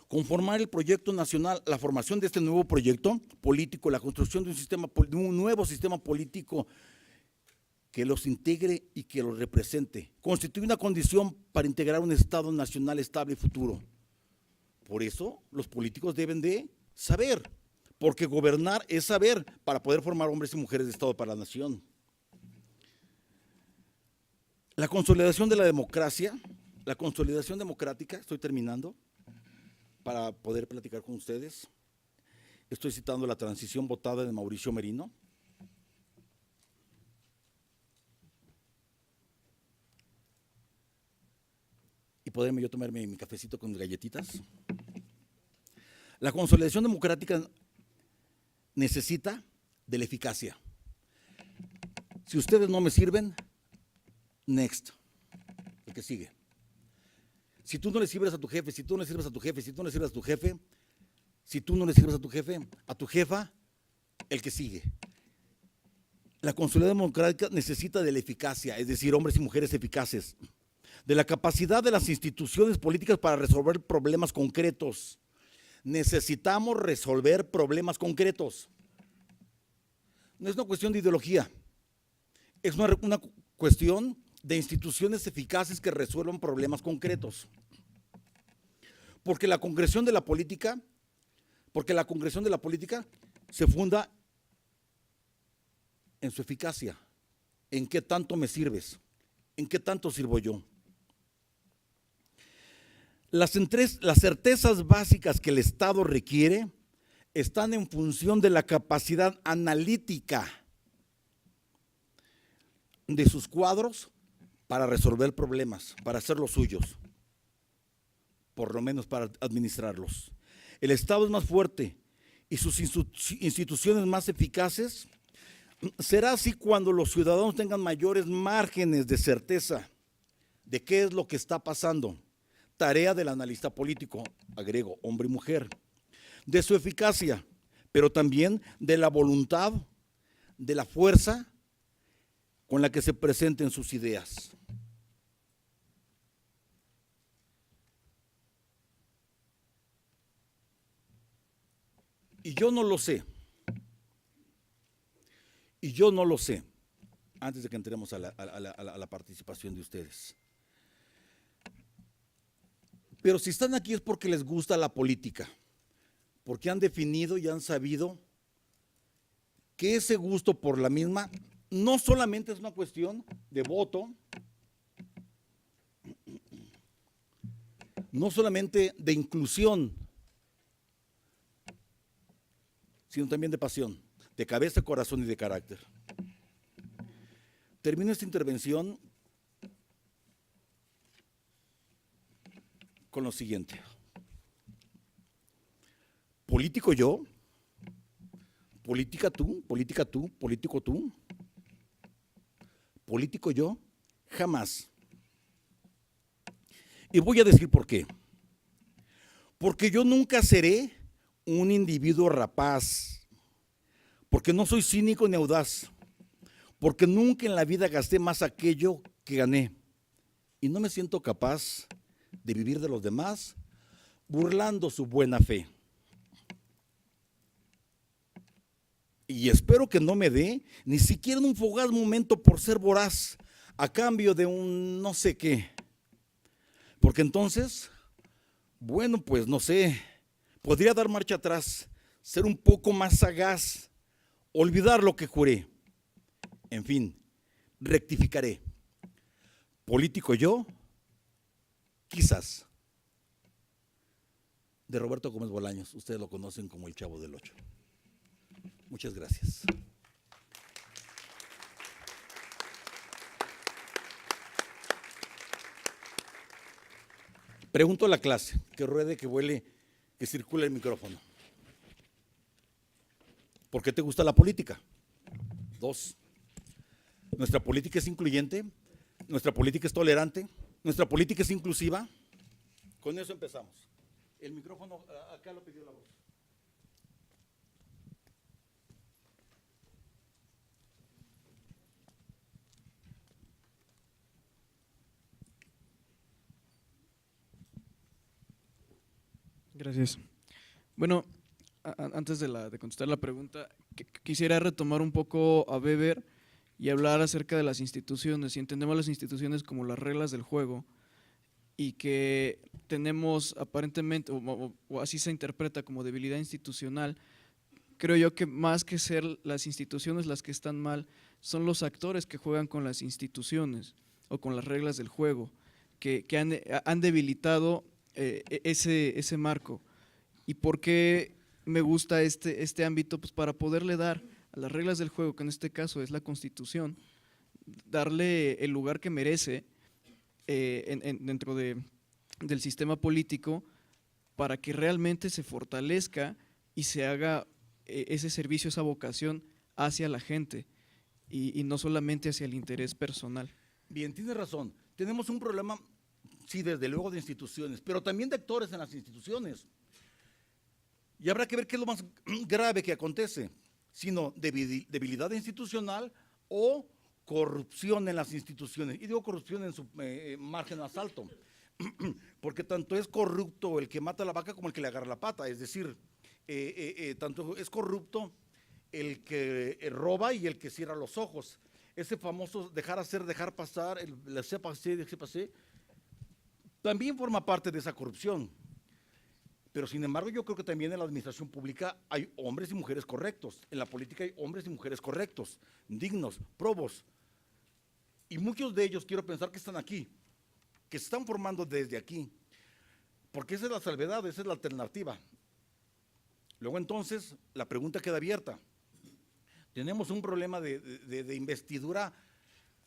conformar el proyecto nacional, la formación de este nuevo proyecto político, la construcción de un nuevo sistema político que los integre y que los represente. Constituye una condición para integrar un Estado nacional estable y futuro. Por eso los políticos deben de saber, porque gobernar es saber para poder formar hombres y mujeres de Estado para la nación. La consolidación de la democracia, la consolidación democrática, estoy terminando, para poder platicar con ustedes. Estoy citando la transición votada de Mauricio Merino. Y poderme yo tomarme mi cafecito con galletitas. La consolidación democrática necesita de la eficacia. Si ustedes no me sirven, next, el que sigue. Si tú no le sirves a tu jefe, si tú no le sirves a tu jefe, si tú no le sirves a tu jefe, si tú no le sirves a tu jefe, a tu jefa, el que sigue. La consolidación democrática necesita de la eficacia, es decir, hombres y mujeres eficaces, de la capacidad de las instituciones políticas para resolver problemas concretos. Necesitamos resolver problemas concretos. No es una cuestión de ideología, es una cuestión de instituciones eficaces que resuelvan problemas concretos. Porque la concreción de la política se funda en su eficacia, en qué tanto me sirves, en qué tanto sirvo yo. Las certezas básicas que el Estado requiere están en función de la capacidad analítica de sus cuadros para resolver problemas, para hacer los suyos, por lo menos para administrarlos. El Estado es más fuerte y sus instituciones más eficaces. Será así cuando los ciudadanos tengan mayores márgenes de certeza de qué es lo que está pasando. Tarea del analista político, agrego, hombre y mujer, de su eficacia, pero también de la voluntad, de la fuerza con la que se presenten sus ideas. Y yo no lo sé, antes de que entremos a la participación de ustedes. Pero si están aquí es porque les gusta la política, porque han definido y han sabido que ese gusto por la misma no solamente es una cuestión de voto, no solamente de inclusión, sino también de pasión, de cabeza, corazón y de carácter. Termino esta intervención con lo siguiente. Político yo, política tú, político tú, político yo, jamás. Y voy a decir por qué. Porque yo nunca seré un individuo rapaz, porque no soy cínico ni audaz, porque nunca en la vida gasté más aquello que gané y no me siento capaz de vivir de los demás burlando su buena fe. Y espero que no me dé ni siquiera un fugaz momento por ser voraz, a cambio de un no sé qué. Porque entonces, bueno, pues no sé, podría dar marcha atrás, ser un poco más sagaz, olvidar lo que juré. En fin, rectificaré. Político yo, quizás. De Roberto Gómez Bolaños, ustedes lo conocen como el Chavo del Ocho. Muchas gracias. Pregunto a la clase, que ruede, que vuele, que circule el micrófono. ¿Por qué te gusta la política? 2. ¿Nuestra política es incluyente? ¿Nuestra política es tolerante? ¿Nuestra política es inclusiva? Con eso empezamos. El micrófono acá lo pidió la voz. Gracias. Bueno, antes de contestar la pregunta, quisiera retomar un poco a Weber y hablar acerca de las instituciones. Si entendemos las instituciones como las reglas del juego y que tenemos aparentemente, o así se interpreta como debilidad institucional, creo yo que más que ser las instituciones las que están mal, son los actores que juegan con las instituciones o con las reglas del juego, que han debilitado ese marco. ¿Y por qué me gusta este ámbito? Pues para poderle dar a las reglas del juego, que en este caso es la Constitución, darle el lugar que merece dentro del sistema político, para que realmente se fortalezca y se haga ese servicio, esa vocación hacia la gente y no solamente hacia el interés personal. Bien, tiene razón. Tenemos un problema, sí, desde luego de instituciones, pero también de actores en las instituciones. Y habrá que ver qué es lo más grave que acontece, sino debilidad institucional o corrupción en las instituciones. Y digo corrupción en su margen más alto, porque tanto es corrupto el que mata a la vaca como el que le agarra la pata, es decir, tanto es corrupto el que roba y el que cierra los ojos. Ese famoso dejar hacer, dejar pasar, el laissez-passer, también forma parte de esa corrupción. Pero sin embargo yo creo que también en la administración pública hay hombres y mujeres correctos, en la política hay hombres y mujeres correctos, dignos, probos. Y muchos de ellos quiero pensar que están aquí, que se están formando desde aquí, porque esa es la salvedad, esa es la alternativa. Luego entonces la pregunta queda abierta. Tenemos un problema de investidura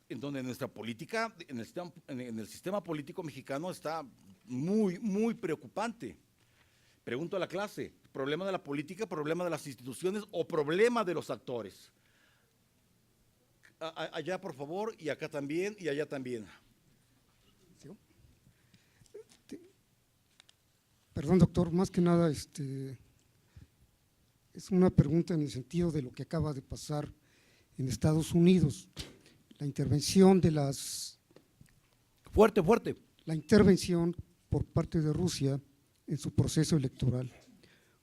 en donde nuestra política, en el sistema político mexicano está muy, muy preocupante. Pregunto a la clase, ¿problema de la política, problema de las instituciones o problema de los actores? Allá por favor, y acá también, y allá también. Perdón, doctor, más que nada es una pregunta en el sentido de lo que acaba de pasar en Estados Unidos, la intervención de Fuerte, fuerte. la intervención por parte de Rusia en su proceso electoral.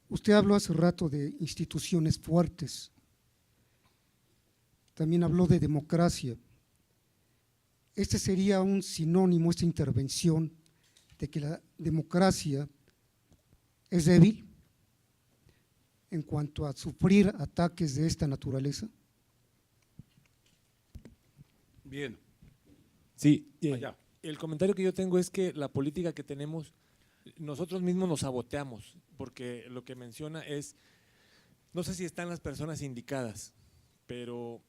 Usted habló hace rato de instituciones fuertes, también habló de democracia. Este sería un sinónimo, esta intervención, de que la democracia es débil en cuanto a sufrir ataques de esta naturaleza. Bien. Sí, Allá. el comentario que yo tengo es que la política que tenemos, nosotros mismos nos saboteamos, porque lo que menciona es, no sé si están las personas indicadas, pero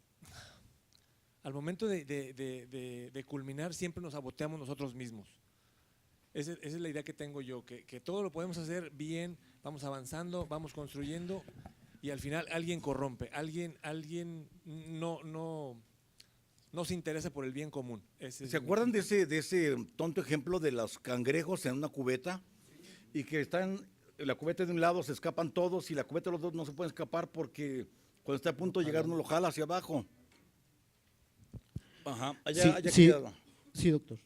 al momento de culminar siempre nos saboteamos nosotros mismos. Esa es la idea que tengo yo, que todo lo podemos hacer bien, vamos avanzando, vamos construyendo y al final alguien corrompe, alguien no se interesa por el bien común. ¿Se acuerdan de ese tonto ejemplo de los cangrejos en una cubeta? Y que están, la cubeta de un lado se escapan todos y la cubeta de los dos no se pueden escapar porque cuando está a punto de llegar uno lo jala hacia abajo. Ajá, allá Sí, queda. sí, doctor.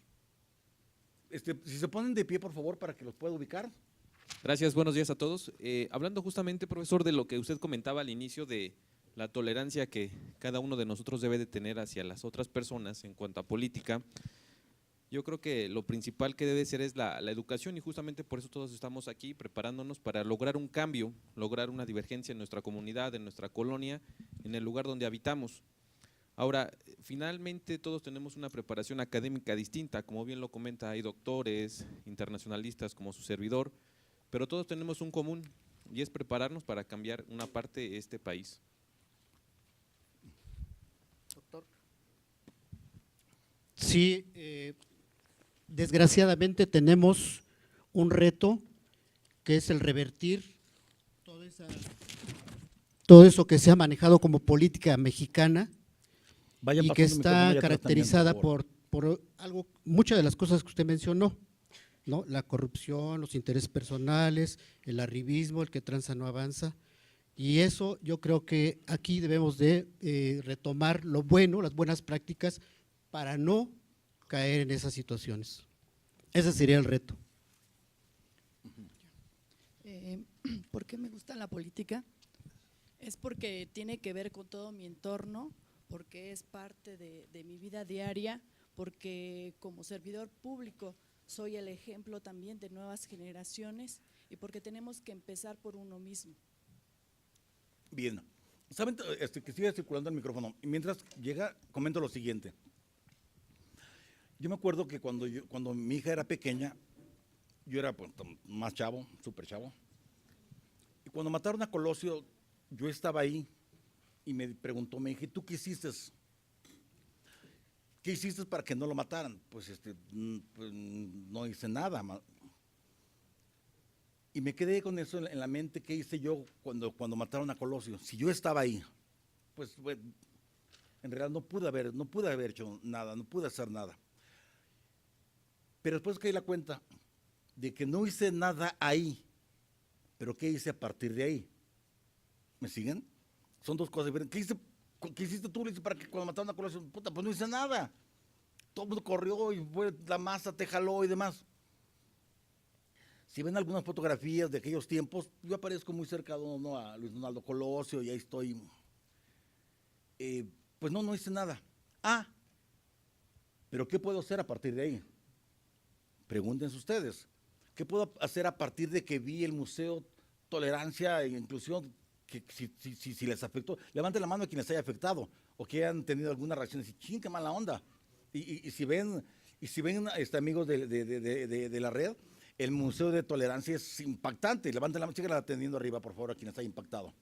Si se ponen de pie, por favor, para que los pueda ubicar. Gracias, buenos días a todos. Hablando justamente, profesor, de lo que usted comentaba al inicio de la tolerancia que cada uno de nosotros debe de tener hacia las otras personas en cuanto a política, yo creo que lo principal que debe ser es la educación, y justamente por eso todos estamos aquí preparándonos para lograr un cambio, lograr una divergencia en nuestra comunidad, en nuestra colonia, en el lugar donde habitamos. Ahora, finalmente todos tenemos una preparación académica distinta, como bien lo comenta, hay doctores, internacionalistas como su servidor, pero todos tenemos un común, y es prepararnos para cambiar una parte de este país. Doctor. Sí, desgraciadamente tenemos un reto que es el revertir todo eso que se ha manejado como política mexicana Vaya y pasando que el micrófono está allá atrás caracterizada también, por favor. por algo, muchas de las cosas que usted mencionó, ¿no? La corrupción, los intereses personales, el arribismo, el que tranza no avanza. Y eso yo creo que aquí debemos de retomar lo bueno, las buenas prácticas para no caer en esas situaciones. Ese sería el reto. ¿Por qué me gusta la política? Es porque tiene que ver con todo mi entorno, porque es parte de mi vida diaria, porque como servidor público soy el ejemplo también de nuevas generaciones y porque tenemos que empezar por uno mismo. Bien, saben que sigue circulando el micrófono. Y mientras llega, comento lo siguiente. Yo me acuerdo que cuando mi hija era pequeña, yo era pues, más chavo, súper chavo. Y cuando mataron a Colosio, yo estaba ahí y me preguntó, me dije, ¿tú qué hiciste? ¿Qué hiciste para que no lo mataran? Pues, pues no hice nada. Y me quedé con eso en la mente, ¿qué hice yo cuando mataron a Colosio? Si yo estaba ahí, pues bueno, en realidad no pude haber hecho nada, no pude hacer nada. Pero después caí la cuenta de que no hice nada ahí, pero ¿qué hice a partir de ahí? ¿Me siguen? Son dos cosas diferentes. ¿Qué hiciste tú, Luis, para que cuando mataron a Colosio? Puta, pues no hice nada. Todo el mundo corrió y fue la masa, te jaló y demás. Si ven algunas fotografías de aquellos tiempos, yo aparezco muy cercano, ¿no?, a Luis Donaldo Colosio y ahí estoy. Pues no hice nada. Pero ¿qué puedo hacer a partir de ahí? Pregúntense ustedes. ¿Qué puedo hacer a partir de que vi el Museo Tolerancia e Inclusión? Que si les afectó, levanten la mano a quienes haya afectado o que hayan tenido alguna reacción y decir, ching, qué mala onda. Y si ven amigos de la red, el Museo de Tolerancia es impactante. Levanten la mano, síganla teniendo arriba, por favor, a quienes haya impactado.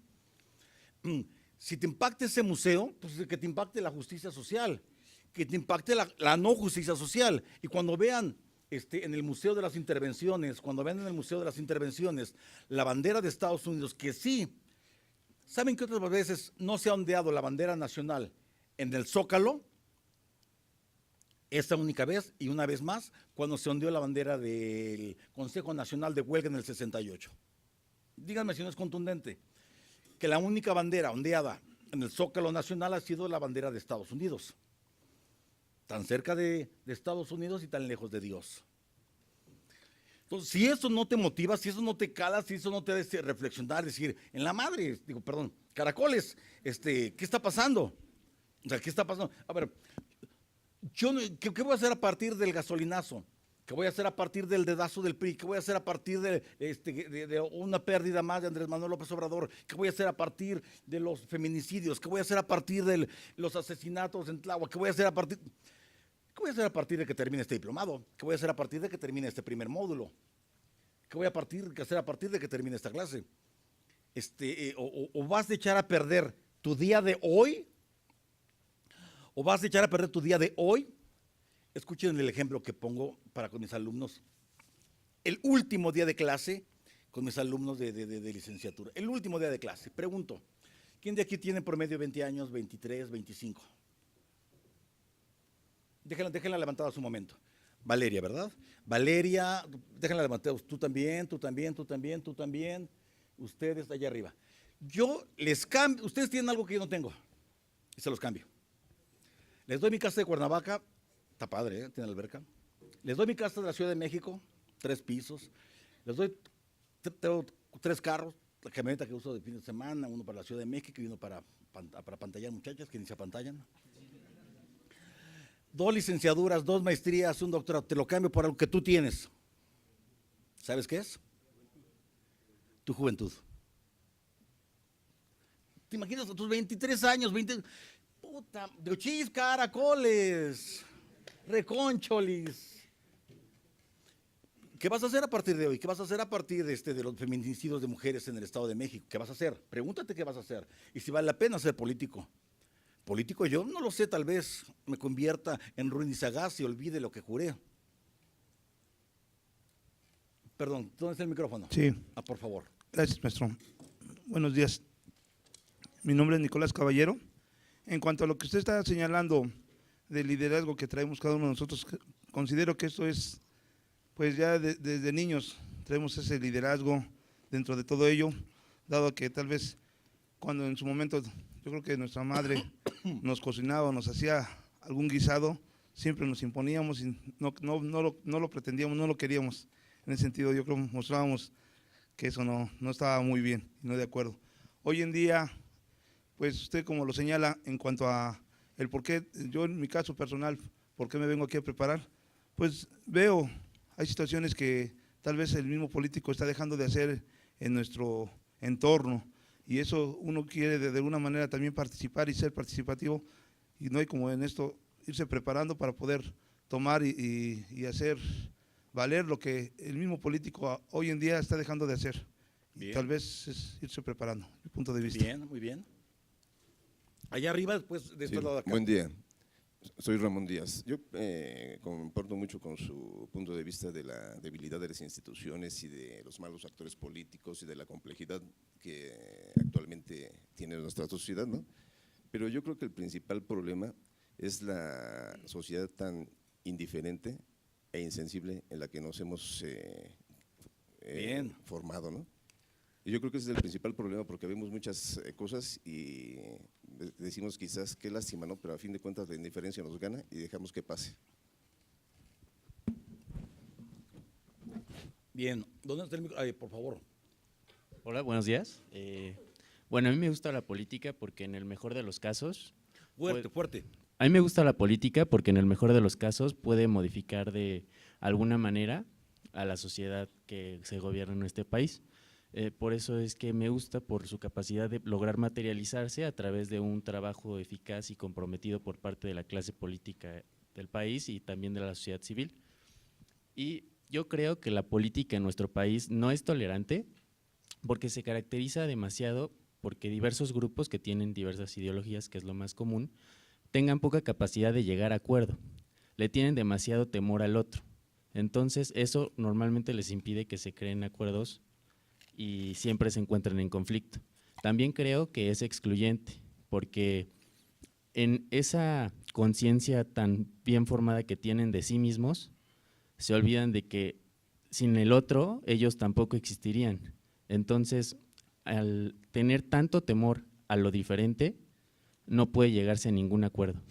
Si te impacta ese museo, pues que te impacte la justicia social, que te impacte la no justicia social. Y cuando vean en el Museo de las Intervenciones, la bandera de Estados Unidos, que sí, ¿saben que otras veces no se ha ondeado la bandera nacional en el Zócalo? Esta única vez y una vez más cuando se ondeó la bandera del Consejo Nacional de Huelga en el 68. Díganme si no es contundente, que la única bandera ondeada en el Zócalo Nacional ha sido la bandera de Estados Unidos. Tan cerca de Estados Unidos y tan lejos de Dios. Entonces, si eso no te motiva, si eso no te cala, si eso no te hace reflexionar, decir, en la madre, caracoles, ¿qué está pasando? O sea, ¿qué está pasando? A ver, ¿qué voy a hacer a partir del gasolinazo? ¿Qué voy a hacer a partir del dedazo del PRI? ¿Qué voy a hacer a partir de una pérdida más de Andrés Manuel López Obrador? ¿Qué voy a hacer a partir de los feminicidios? ¿Qué voy a hacer a partir de los asesinatos en Tláhuac? ¿Qué voy a hacer a partir de que termine este diplomado? ¿Qué voy a hacer a partir de que termine este primer módulo? ¿Qué voy a hacer a partir de que termine esta clase? O vas a echar a perder tu día de hoy, Escuchen el ejemplo que pongo para con mis alumnos. El último día de clase con mis alumnos de licenciatura. El último día de clase. Pregunto, ¿quién de aquí tiene promedio 20 años, 23, 25? Déjenla levantada a su momento. Valeria, ¿verdad? Valeria, déjenla levantada. Tú también. Ustedes allá arriba. Yo les cambio. Ustedes tienen algo que yo no tengo. Y se los cambio. Les doy mi casa de Cuernavaca. Está padre, ¿eh? Tiene alberca. Les doy mi casa de la Ciudad de México, 3 pisos. Les doy, tengo 3 carros, la camioneta que uso de fin de semana, uno para la Ciudad de México y uno para para pantallar muchachas que ni se apantallan. 2 licenciaturas, 2 maestrías, un doctorado, te lo cambio por algo que tú tienes. ¿Sabes qué es? Tu juventud. ¿Te imaginas a tus 23 años, 20? Puta, de ochis, caracoles, reconcholis. ¿Qué vas a hacer a partir de hoy? ¿Qué vas a hacer a partir de los feminicidios de mujeres en el Estado de México? ¿Qué vas a hacer? Pregúntate qué vas a hacer. Y si vale la pena ser político. Político yo no lo sé, tal vez me convierta en ruin y sagaz y olvide lo que juré. Perdón, ¿dónde está el micrófono? Sí. Por favor. Gracias, maestro. Buenos días. Mi nombre es Nicolás Caballero. En cuanto a lo que usted está señalando del liderazgo que traemos cada uno de nosotros, considero que esto es, pues ya desde niños traemos ese liderazgo dentro de todo ello, dado que tal vez cuando en su momento, yo creo que nuestra madre nos cocinaba, nos hacía algún guisado, siempre nos imponíamos y no lo pretendíamos, no lo queríamos. En ese sentido, yo creo que mostrábamos que eso no estaba muy bien, no de acuerdo. Hoy en día, pues usted como lo señala en cuanto a el por qué, yo en mi caso personal, por qué me vengo aquí a preparar, pues veo, hay situaciones que tal vez el mismo político está dejando de hacer en nuestro entorno y eso uno quiere de alguna manera también participar y ser participativo y no hay como en esto irse preparando para poder tomar y hacer valer lo que el mismo político hoy en día está dejando de hacer. Y tal vez es irse preparando, mi punto de vista. Bien, muy bien. Allá arriba, después de este lado de acá. Buen día, soy Ramón Díaz. Yo comparto mucho con su punto de vista de la debilidad de las instituciones y de los malos actores políticos y de la complejidad que actualmente tiene nuestra sociedad, ¿no? Pero yo creo que el principal problema es la sociedad tan indiferente e insensible en la que nos hemos formado, ¿no? Y yo creo que ese es el principal problema porque vemos muchas cosas y decimos quizás qué lástima, ¿no? Pero a fin de cuentas la indiferencia nos gana y dejamos que pase. Bien, ¿dónde está el micrófono? Por favor. Hola, buenos días. Bueno, a mí me gusta la política porque en el mejor de los casos… Fuerte. A mí me gusta la política porque en el mejor de los casos puede modificar de alguna manera a la sociedad que se gobierna en este país. Por eso es que me gusta por su capacidad de lograr materializarse a través de un trabajo eficaz y comprometido por parte de la clase política del país y también de la sociedad civil. Y yo creo que la política en nuestro país no es tolerante porque se caracteriza demasiado porque diversos grupos que tienen diversas ideologías, que es lo más común, tengan poca capacidad de llegar a acuerdo, le tienen demasiado temor al otro. Entonces eso normalmente les impide que se creen acuerdos y siempre se encuentran en conflicto. También creo que es excluyente, porque en esa conciencia tan bien formada que tienen de sí mismos, se olvidan de que sin el otro ellos tampoco existirían. Entonces, al tener tanto temor a lo diferente, no puede llegarse a ningún acuerdo.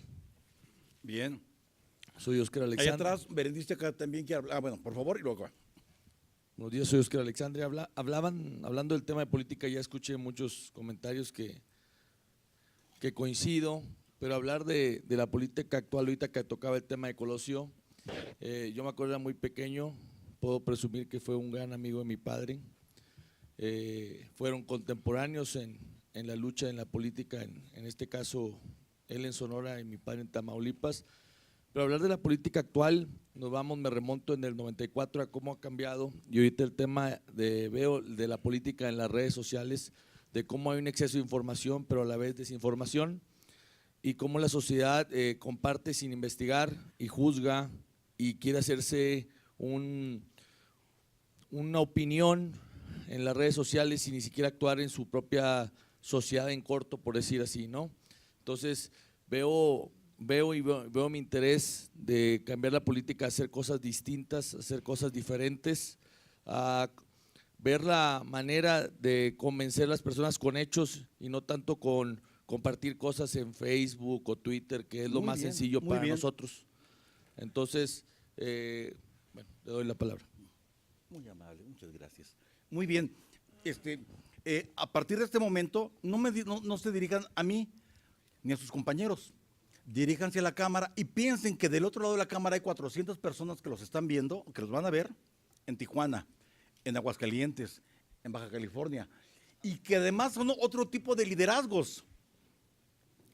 Bien. Soy Óscar Alexandre. Allá atrás, Berenice acá también quiere hablar. Bueno, por favor, y luego acá. Buenos días, soy Óscar Alexandre. Hablando del tema de política, ya escuché muchos comentarios que coincido, pero hablar de la política actual, ahorita que tocaba el tema de Colosio, yo me acuerdo, era muy pequeño, puedo presumir que fue un gran amigo de mi padre, fueron contemporáneos en la lucha en la política, en este caso él en Sonora y mi padre en Tamaulipas. Pero hablar de la política actual, me remonto en el 94 a cómo ha cambiado y ahorita el tema veo de la política en las redes sociales, de cómo hay un exceso de información pero a la vez desinformación y cómo la sociedad comparte sin investigar y juzga y quiere hacerse una opinión en las redes sociales sin ni siquiera actuar en su propia sociedad en corto, por decir así, ¿no? Entonces veo mi interés de cambiar la política, hacer cosas distintas, hacer cosas diferentes, a ver la manera de convencer a las personas con hechos y no tanto con compartir cosas en Facebook o Twitter, que es lo más sencillo para nosotros. Entonces, bueno, le doy la palabra. Muy amable, muchas gracias. Muy bien. A partir de este momento, no se dirijan a mí ni a sus compañeros. Diríjanse a la cámara y piensen que del otro lado de la cámara hay 400 personas que los están viendo, que los van a ver en Tijuana, en Aguascalientes, en Baja California, y que además son otro tipo de liderazgos.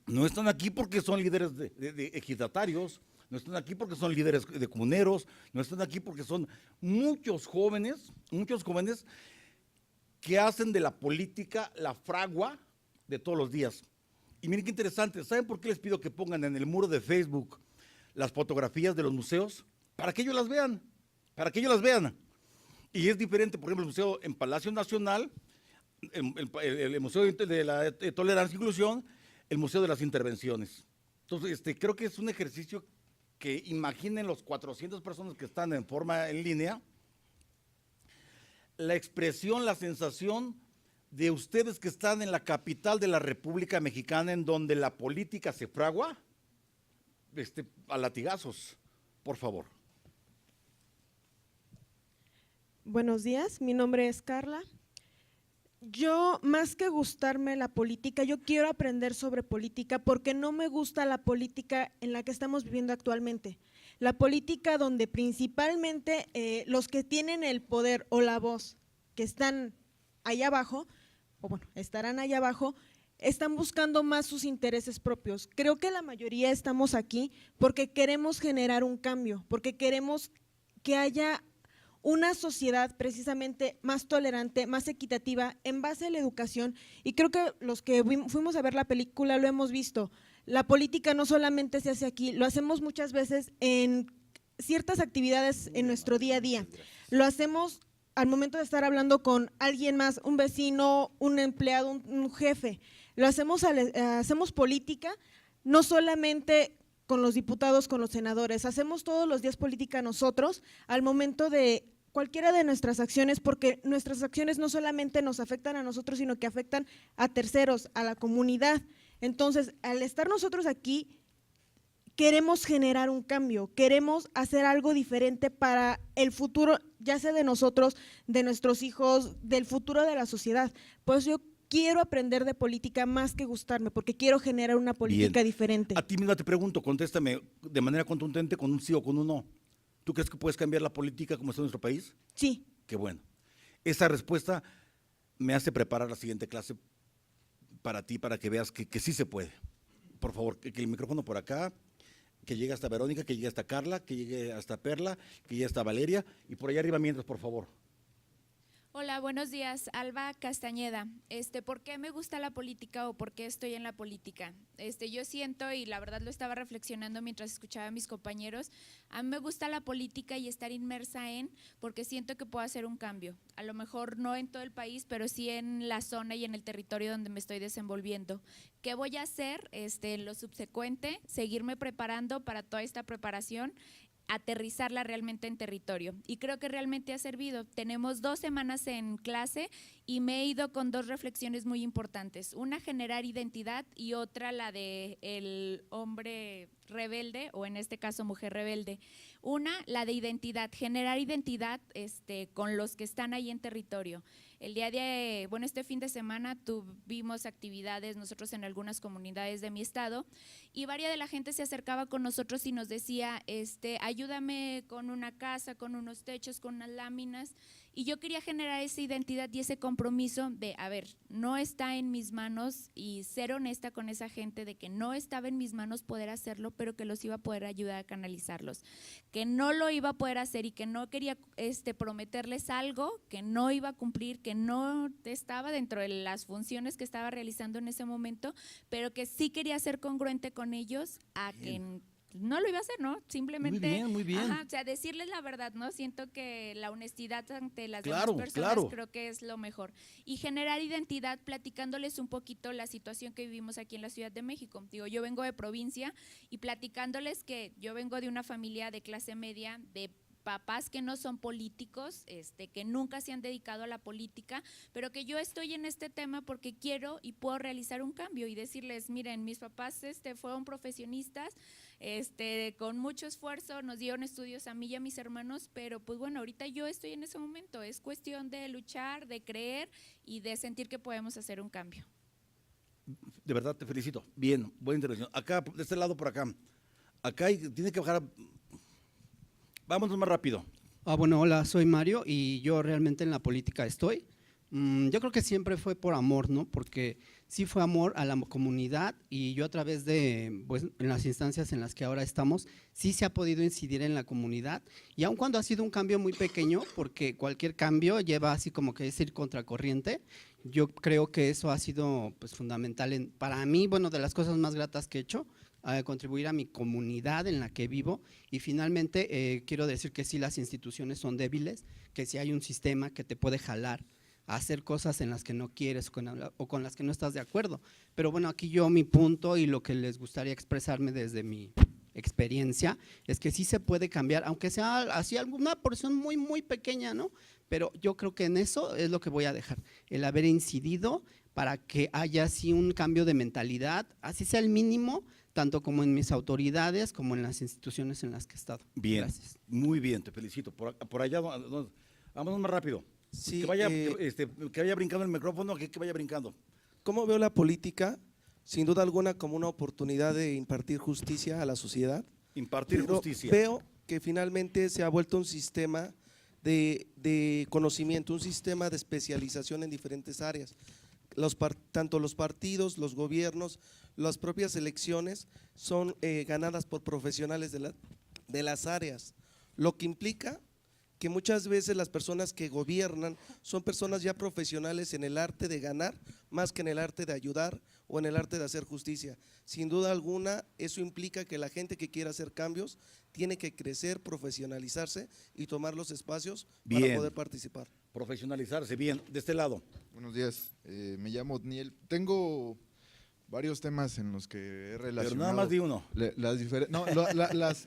No están aquí porque son líderes de ejidatarios, no están aquí porque son líderes de comuneros, no están aquí porque son muchos jóvenes que hacen de la política la fragua de todos los días. Y miren qué interesante, ¿saben por qué les pido que pongan en el muro de Facebook las fotografías de los museos? Para que ellos las vean, Y es diferente, por ejemplo, el museo en Palacio Nacional, el Museo de la Tolerancia e Inclusión, el Museo de las Intervenciones. Entonces, creo que es un ejercicio que imaginen los 400 personas que están en forma en línea, la expresión, la sensación de ustedes que están en la capital de la República Mexicana, en donde la política se fragua a latigazos, por favor. Buenos días, mi nombre es Carla. Yo, más que gustarme la política, yo quiero aprender sobre política porque no me gusta la política en la que estamos viviendo actualmente. La política donde principalmente los que tienen el poder o la voz, que están allá abajo, o bueno, estarán allá abajo, están buscando más sus intereses propios. Creo que la mayoría estamos aquí porque queremos generar un cambio, porque queremos que haya una sociedad precisamente más tolerante, más equitativa en base a la educación, y creo que los que fuimos a ver la película lo hemos visto. La política no solamente se hace aquí, lo hacemos muchas veces en ciertas actividades en nuestro día a día. Lo hacemos al momento de estar hablando con alguien más, un vecino, un empleado, un jefe. Lo hacemos, hacemos política no solamente con los diputados, con los senadores, hacemos todos los días política nosotros al momento de cualquiera de nuestras acciones, porque nuestras acciones no solamente nos afectan a nosotros, sino que afectan a terceros, a la comunidad. Entonces, al estar nosotros aquí, queremos generar un cambio, queremos hacer algo diferente para el futuro, ya sea de nosotros, de nuestros hijos, del futuro de la sociedad. Pues yo quiero aprender de política más que gustarme, porque quiero generar una política diferente. A ti misma te pregunto, contéstame de manera contundente con un sí o con un no. ¿Tú crees que puedes cambiar la política como está en nuestro país? Sí. Qué bueno. Esa respuesta me hace preparar la siguiente clase para ti, para que veas que sí se puede. Por favor, que el micrófono por acá, que llegue hasta Verónica, que llegue hasta Carla, que llegue hasta Perla, que llegue hasta Valeria, y por allá arriba mientras, por favor. Hola, buenos días, Alba Castañeda. ¿Por qué me gusta la política o por qué estoy en la política? Yo siento, y la verdad lo estaba reflexionando mientras escuchaba a mis compañeros, a mí me gusta la política y estar inmersa porque siento que puedo hacer un cambio. A lo mejor no en todo el país, pero sí en la zona y en el territorio donde me estoy desenvolviendo. ¿Qué voy a hacer en lo subsecuente? Seguirme preparando para toda esta preparación, aterrizarla realmente en territorio, y creo que realmente ha servido. Tenemos 2 semanas en clase y me he ido con 2 reflexiones muy importantes, una generar identidad y otra la de el hombre rebelde, o en este caso mujer rebelde. Una, la de identidad, generar identidad con los que están ahí en territorio. El día de, este fin de semana tuvimos actividades nosotros en algunas comunidades de mi estado, y varias de la gente se acercaba con nosotros y nos decía, ayúdame con una casa, con unos techos, con unas láminas, y yo quería generar esa identidad y ese compromiso de, a ver, no está en mis manos, y ser honesta con esa gente de que no estaba en mis manos poder hacerlo, pero que los iba a poder ayudar a canalizarlos, que no lo iba a poder hacer y que no quería prometerles algo que no iba a cumplir, que no estaba dentro de las funciones que estaba realizando en ese momento, pero que sí quería ser congruente con ellos a que no lo iba a hacer, ¿no? Simplemente, muy bien. Ajá, o sea, decirles la verdad, ¿no? Siento que la honestidad ante las demás personas creo que es lo mejor. Y generar identidad platicándoles un poquito la situación que vivimos aquí en la Ciudad de México. Digo, yo vengo de provincia y platicándoles que yo vengo de una familia de clase media, de papás que no son políticos, que nunca se han dedicado a la política, pero que yo estoy en este tema porque quiero y puedo realizar un cambio y decirles, miren, mis papás fueron profesionistas, con mucho esfuerzo nos dieron estudios a mí y a mis hermanos, pero pues bueno, ahorita yo estoy en ese momento, es cuestión de luchar, de creer y de sentir que podemos hacer un cambio. De verdad te felicito. Bien, buena intervención. Acá, de este lado por acá. Acá tiene que bajar. Vámonos más rápido. Bueno, hola, soy Mario y yo realmente en la política estoy. Yo creo que siempre fue por amor, ¿no? Porque sí fue amor a la comunidad y yo a través de, pues, en las instancias en las que ahora estamos, sí se ha podido incidir en la comunidad y aun cuando ha sido un cambio muy pequeño, porque cualquier cambio lleva así como que es ir contracorriente, yo creo que eso ha sido pues fundamental para mí, bueno, de las cosas más gratas que he hecho, contribuir a mi comunidad en la que vivo y finalmente quiero decir que sí las instituciones son débiles, que sí hay un sistema que te puede jalar a hacer cosas en las que no quieres o con las que no estás de acuerdo, pero bueno, aquí yo mi punto y lo que les gustaría expresarme desde mi experiencia es que sí se puede cambiar, aunque sea así alguna porción muy muy pequeña, ¿no? Pero yo creo que en eso es lo que voy a dejar, el haber incidido para que haya así un cambio de mentalidad, así sea el mínimo, tanto como en mis autoridades como en las instituciones en las que he estado. Bien, gracias. Muy bien, te felicito. Por allá, vámonos más rápido. Sí, que vaya brincando el micrófono, que vaya brincando. ¿Cómo veo la política? Sin duda alguna como una oportunidad de impartir justicia a la sociedad. Impartir justicia. Veo que finalmente se ha vuelto un sistema de conocimiento, un sistema de especialización en diferentes áreas. Tanto los partidos, los gobiernos, las propias elecciones son ganadas por profesionales de las áreas, lo que implica que muchas veces las personas que gobiernan son personas ya profesionales en el arte de ganar más que en el arte de ayudar o en el arte de hacer justicia. Sin duda alguna, eso implica que la gente que quiera hacer cambios tiene que crecer, profesionalizarse y tomar los espacios para poder participar. Profesionalizarse, bien. De este lado. Buenos días, me llamo Otniel. Tengo varios temas en los que he relacionado. Pero nada más di uno.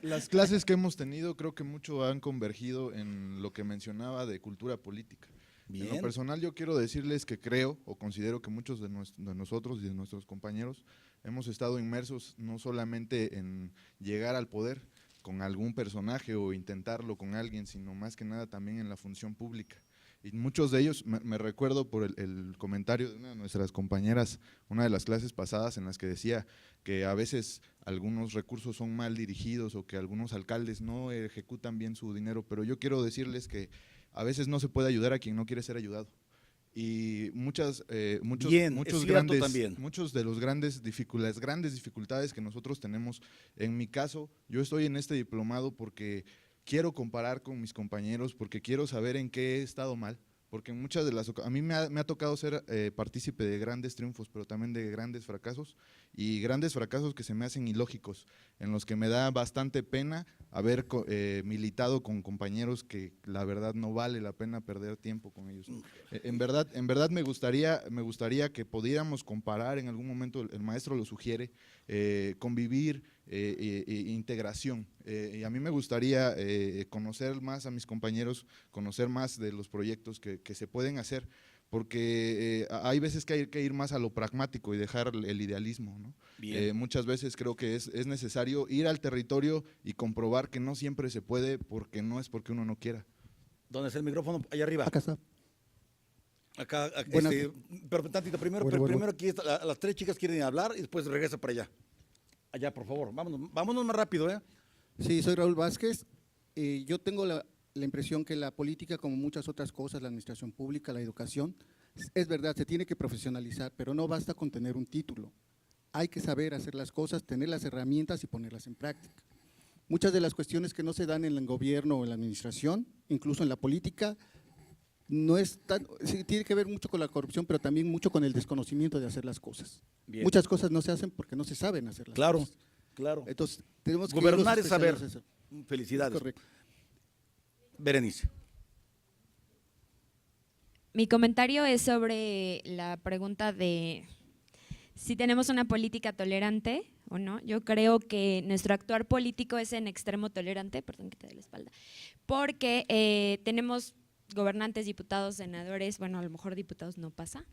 Las clases que hemos tenido creo que mucho han convergido en lo que mencionaba de cultura política. Bien. En lo personal yo quiero decirles que creo o considero que muchos de nosotros y de nuestros compañeros hemos estado inmersos no solamente en llegar al poder con algún personaje o intentarlo con alguien, sino más que nada también en la función pública. Y muchos de ellos, me recuerdo por el comentario de una de nuestras compañeras, una de las clases pasadas en las que decía que a veces algunos recursos son mal dirigidos o que algunos alcaldes no ejecutan bien su dinero, pero yo quiero decirles que a veces no se puede ayudar a quien no quiere ser ayudado. Y muchos de los grandes dificultades que nosotros tenemos, en mi caso, yo estoy en este diplomado porque quiero comparar con mis compañeros, porque quiero saber en qué he estado mal, porque en muchas de las a mí me ha tocado ser partícipe de grandes triunfos, pero también de grandes fracasos, y grandes fracasos que se me hacen ilógicos, en los que me da bastante pena haber militado con compañeros que la verdad no vale la pena perder tiempo con ellos. En verdad me gustaría que pudiéramos comparar en algún momento, el maestro lo sugiere, convivir, integración. Y a mí me gustaría conocer más a mis compañeros, conocer más de los proyectos que se pueden hacer, porque hay veces que hay que ir más a lo pragmático y dejar el idealismo, ¿no? Muchas veces creo que es necesario ir al territorio y comprobar que no siempre se puede, porque no es porque uno no quiera. ¿Dónde es el micrófono? Allá arriba. Acá está. Acá, Buenas. pero tantito, primero aquí está, las tres chicas quieren hablar y después regresa para allá. Allá, por favor, vámonos más rápido, ¿eh? Sí, soy Raúl Vázquez. Yo tengo la impresión que la política, como muchas otras cosas, la administración pública, la educación, es verdad, se tiene que profesionalizar, pero no basta con tener un título. Hay que saber hacer las cosas, tener las herramientas y ponerlas en práctica. Muchas de las cuestiones que no se dan en el gobierno o en la administración, incluso en la política, no es tan, sí, tiene que ver mucho con la corrupción, pero también mucho con el desconocimiento de hacer las cosas. Bien. Muchas cosas no se hacen porque no se saben hacer las cosas. Claro. Entonces, tenemos que gobernar irnos es saber. especializando. Felicidades. Es correcto. Berenice. Mi comentario es sobre la pregunta de si tenemos una política tolerante ¿o no? Yo creo que nuestro actuar político es en extremo tolerante, perdón que te dé la espalda, porque tenemos gobernantes, diputados, senadores, bueno, a lo mejor diputados no pasa,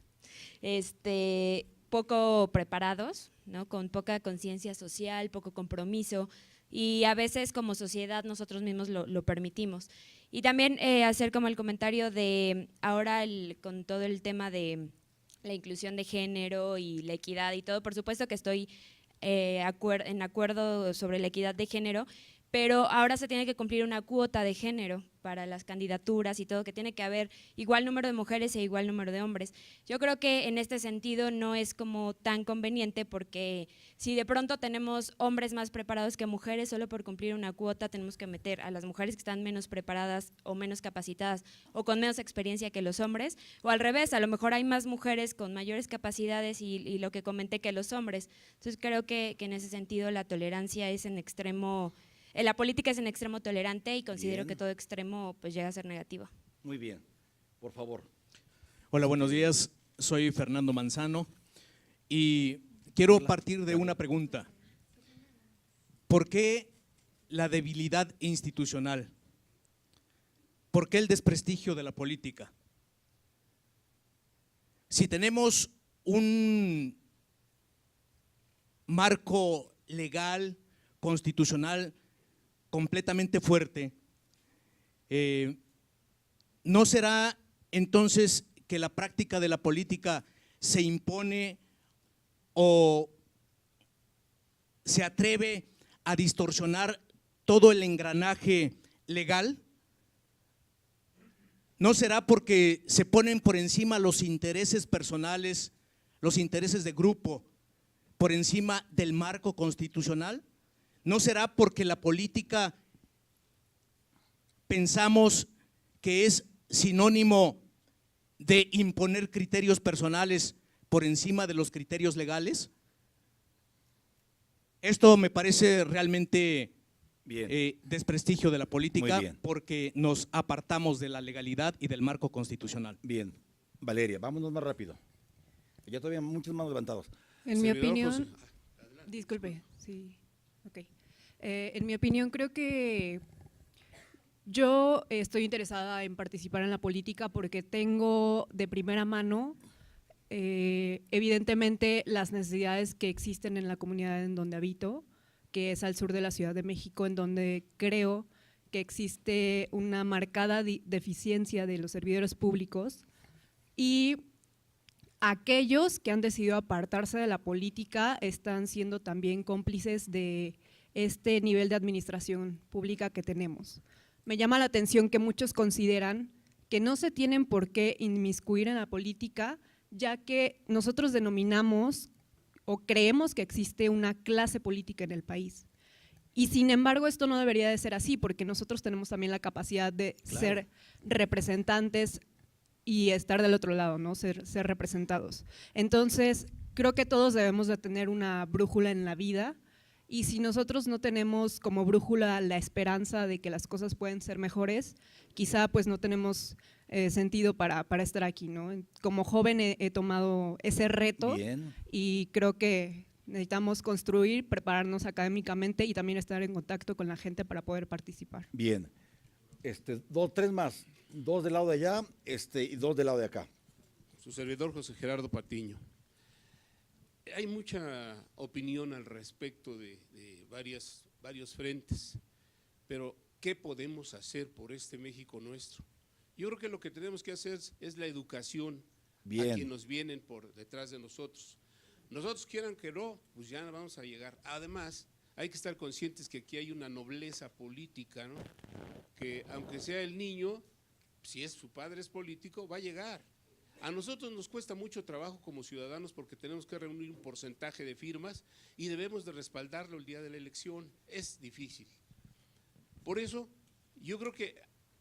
poco preparados, ¿no? Con poca conciencia social, poco compromiso, y a veces como sociedad nosotros mismos lo permitimos. Y también hacer como el comentario de ahora con todo el tema de la inclusión de género y la equidad y todo, por supuesto que estoy en acuerdo sobre la equidad de género, pero ahora se tiene que cumplir una cuota de género para las candidaturas y todo, que tiene que haber igual número de mujeres e igual número de hombres. Yo creo que en este sentido no es como tan conveniente, porque si de pronto tenemos hombres más preparados que mujeres, solo por cumplir una cuota tenemos que meter a las mujeres que están menos preparadas o menos capacitadas o con menos experiencia que los hombres, o al revés, a lo mejor hay más mujeres con mayores capacidades y lo que comenté que los hombres. Entonces creo que en ese sentido la tolerancia es en extremo. La política es en extremo tolerante y considero Bien. que todo extremo pues llega a ser negativo. Muy bien, por favor. Hola, buenos días. Soy Fernando Manzano y quiero partir de una pregunta. ¿Por qué la debilidad institucional? ¿Por qué el desprestigio de la política? Si tenemos un marco legal, constitucional, completamente fuerte, ¿no será entonces que la práctica de la política se impone o se atreve a distorsionar todo el engranaje legal? ¿No será porque se ponen por encima los intereses personales, los intereses de grupo, por encima del marco constitucional? ¿No será porque la política pensamos que es sinónimo de imponer criterios personales por encima de los criterios legales? Esto me parece realmente desprestigio de la política, Muy bien. porque nos apartamos de la legalidad y del marco constitucional. Bien, Valeria, vámonos más rápido. Ya todavía muchos manos levantados. En mi Servidor opinión, José. disculpe, sí, ok. En mi opinión creo que yo estoy interesada en participar en la política porque tengo de primera mano evidentemente las necesidades que existen en la comunidad en donde habito, que es al sur de la Ciudad de México, en donde creo que existe una marcada deficiencia de los servidores públicos, y aquellos que han decidido apartarse de la política están siendo también cómplices de este nivel de administración pública que tenemos. Me llama la atención que muchos consideran que no se tienen por qué inmiscuir en la política, ya que nosotros denominamos o creemos que existe una clase política en el país. Y sin embargo esto no debería de ser así, porque nosotros tenemos también la capacidad de ser representantes y estar del otro lado, ¿no? Ser representados. Entonces creo que todos debemos de tener una brújula en la vida, y si nosotros no tenemos como brújula la esperanza de que las cosas pueden ser mejores, quizá pues no tenemos sentido para estar aquí, ¿no? Como joven he tomado ese reto. Bien. Y creo que necesitamos construir, prepararnos académicamente y también estar en contacto con la gente para poder participar. Bien. Tres más. Dos del lado de allá y dos del lado de acá. Su servidor José Gerardo Patiño. Hay mucha opinión al respecto de varios frentes, pero ¿qué podemos hacer por este México nuestro? Yo creo que lo que tenemos que hacer es la educación a quienes nos vienen por detrás de nosotros. Nosotros quieran que no, pues ya vamos a llegar. Además, hay que estar conscientes que aquí hay una nobleza política, ¿no? Que aunque sea el niño, si su padre es político, va a llegar. A nosotros nos cuesta mucho trabajo como ciudadanos porque tenemos que reunir un porcentaje de firmas y debemos de respaldarlo el día de la elección. Es difícil. Por eso, yo creo que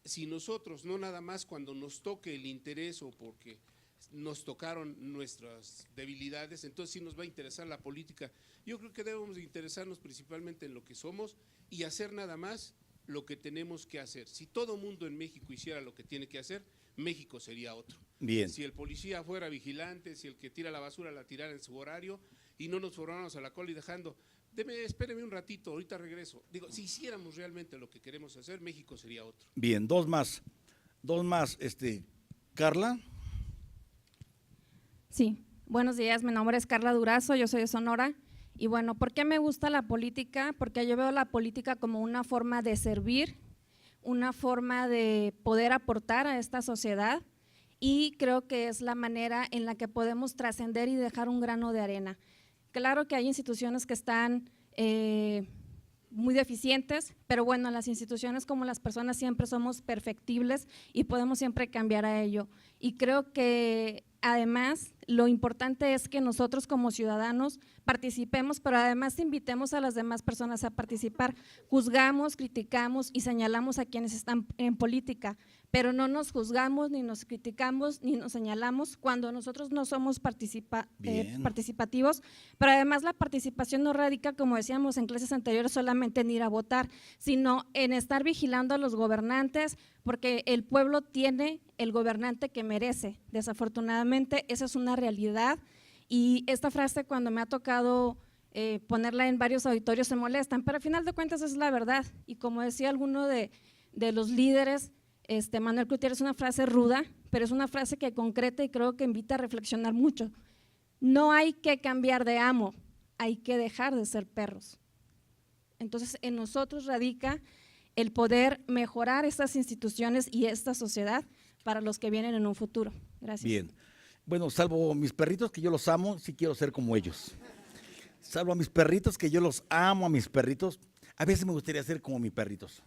si nosotros, no nada más cuando nos toque el interés o porque nos tocaron nuestras debilidades, entonces sí nos va a interesar la política. Yo creo que debemos de interesarnos principalmente en lo que somos y hacer nada más lo que tenemos que hacer. Si todo mundo en México hiciera lo que tiene que hacer, México sería otro. Bien. Si el policía fuera vigilante, si el que tira la basura la tirara en su horario y no nos formáramos a la cola y dejando, espéreme un ratito, ahorita regreso. Digo, si hiciéramos realmente lo que queremos hacer, México sería otro. Bien, dos más, Carla. Sí, buenos días, mi nombre es Carla Durazo, yo soy de Sonora. Y bueno, ¿por qué me gusta la política? Porque yo veo la política como una forma de servir, una forma de poder aportar a esta sociedad, y creo que es la manera en la que podemos trascender y dejar un grano de arena. Claro que hay instituciones que están muy deficientes, pero bueno, las instituciones como las personas siempre somos perfectibles y podemos siempre cambiar a ello. Y creo que además lo importante es que nosotros como ciudadanos participemos, pero además invitemos a las demás personas a participar. Juzgamos, criticamos y señalamos a quienes están en política, pero no nos juzgamos, ni nos criticamos, ni nos señalamos cuando nosotros no somos participativos. Pero además la participación no radica, como decíamos en clases anteriores, solamente en ir a votar, sino en estar vigilando a los gobernantes, porque el pueblo tiene el gobernante que merece. Desafortunadamente, esa es una realidad, y esta frase cuando me ha tocado ponerla en varios auditorios se molestan, pero al final de cuentas es la verdad. Y como decía alguno de los líderes, Manuel Cloutier, es una frase ruda, pero es una frase que concreta y creo que invita a reflexionar mucho. No hay que cambiar de amo, hay que dejar de ser perros. Entonces, en nosotros radica el poder mejorar estas instituciones y esta sociedad para los que vienen en un futuro. Gracias. Bien. Bueno, salvo mis perritos, que yo los amo, sí quiero ser como ellos. Salvo a mis perritos, que yo los amo a mis perritos, a veces me gustaría ser como mis perritos.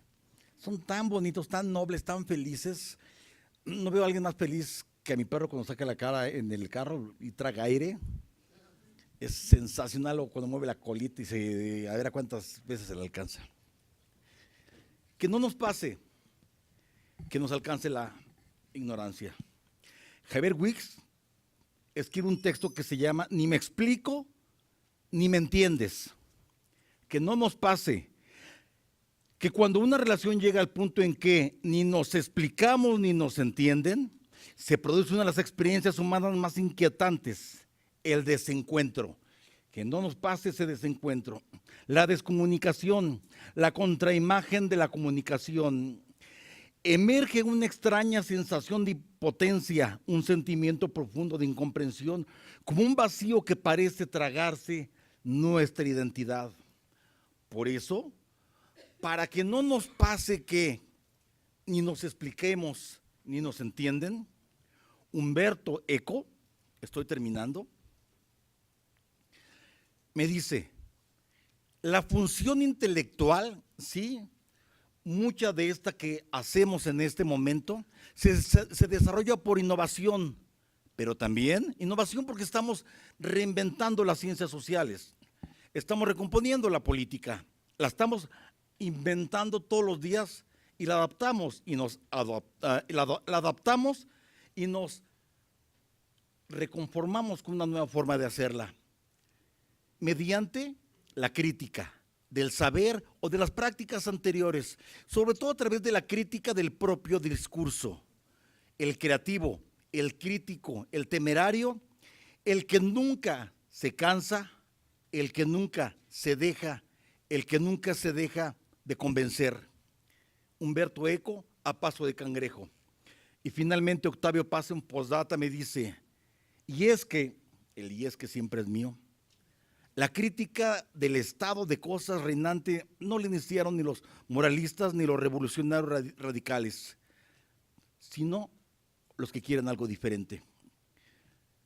Son tan bonitos, tan nobles, tan felices. No veo a alguien más feliz que a mi perro cuando saca la cara en el carro y traga aire. Es sensacional, o cuando mueve la colita y a ver a cuántas veces se le alcanza. Que no nos pase, que nos alcance la ignorancia. Javier Wicks escribe un texto que se llama Ni me explico, ni me entiendes. Que no nos pase que cuando una relación llega al punto en que ni nos explicamos ni nos entienden, se produce una de las experiencias humanas más inquietantes, el desencuentro. Que no nos pase ese desencuentro. La descomunicación, la contraimagen de la comunicación. Emerge una extraña sensación de impotencia, un sentimiento profundo de incomprensión, como un vacío que parece tragarse nuestra identidad. Por eso, para que no nos pase que ni nos expliquemos ni nos entienden, Humberto Eco, estoy terminando, me dice, la función intelectual, sí, mucha de esta que hacemos en este momento, se desarrolla por innovación, pero también innovación porque estamos reinventando las ciencias sociales, estamos recomponiendo la política, la estamos inventando todos los días y la adaptamos y la adaptamos y nos reconformamos con una nueva forma de hacerla, mediante la crítica del saber o de las prácticas anteriores, sobre todo a través de la crítica del propio discurso. El creativo, el crítico, el temerario, el que nunca se cansa, el que nunca se deja, el que nunca se deja de convencer. Humberto Eco, a paso de cangrejo. Y finalmente Octavio Paz en postdata me dice, y es que siempre es mío, la crítica del estado de cosas reinante no la iniciaron ni los moralistas ni los revolucionarios radicales, sino los que quieren algo diferente.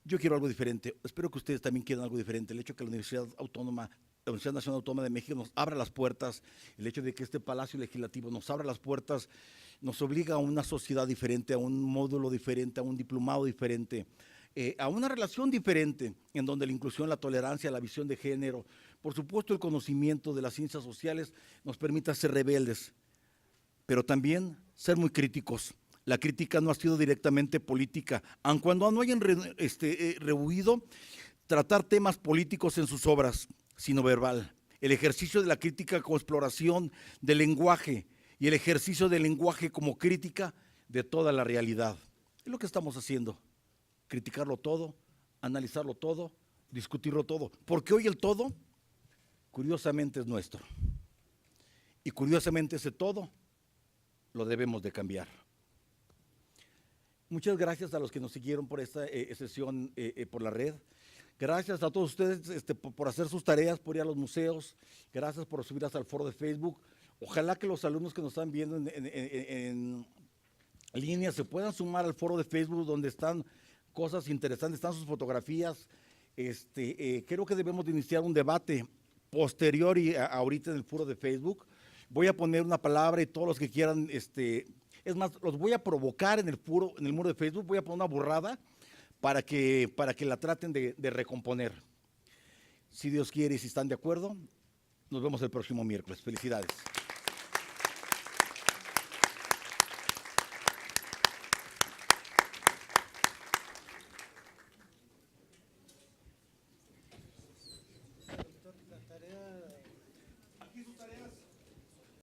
Yo quiero algo diferente, espero que ustedes también quieran algo diferente. El hecho de que la Universidad Nacional Autónoma de México nos abra las puertas, el hecho de que este Palacio Legislativo nos abra las puertas, nos obliga a una sociedad diferente, a un módulo diferente, a un diplomado diferente, a una relación diferente, en donde la inclusión, la tolerancia, la visión de género, por supuesto el conocimiento de las ciencias sociales nos permita ser rebeldes, pero también ser muy críticos. La crítica no ha sido directamente política, aun cuando no hayan rehuido tratar temas políticos en sus obras, sino verbal. El ejercicio de la crítica como exploración del lenguaje y el ejercicio del lenguaje como crítica de toda la realidad. Es lo que estamos haciendo, criticarlo todo, analizarlo todo, discutirlo todo, porque hoy el todo, curiosamente, es nuestro. Y curiosamente ese todo lo debemos de cambiar. Muchas gracias a los que nos siguieron por esta sesión por la red. Gracias a todos ustedes por hacer sus tareas, por ir a los museos. Gracias por subirlas al foro de Facebook. Ojalá que los alumnos que nos están viendo en línea se puedan sumar al foro de Facebook, donde están cosas interesantes, están sus fotografías. Creo que debemos de iniciar un debate posterior y ahorita en el foro de Facebook. Voy a poner una palabra y todos los que quieran, es más, los voy a provocar en el muro de Facebook, voy a poner una burrada para que la traten de recomponer. Si Dios quiere y si están de acuerdo, nos vemos el próximo miércoles. Felicidades.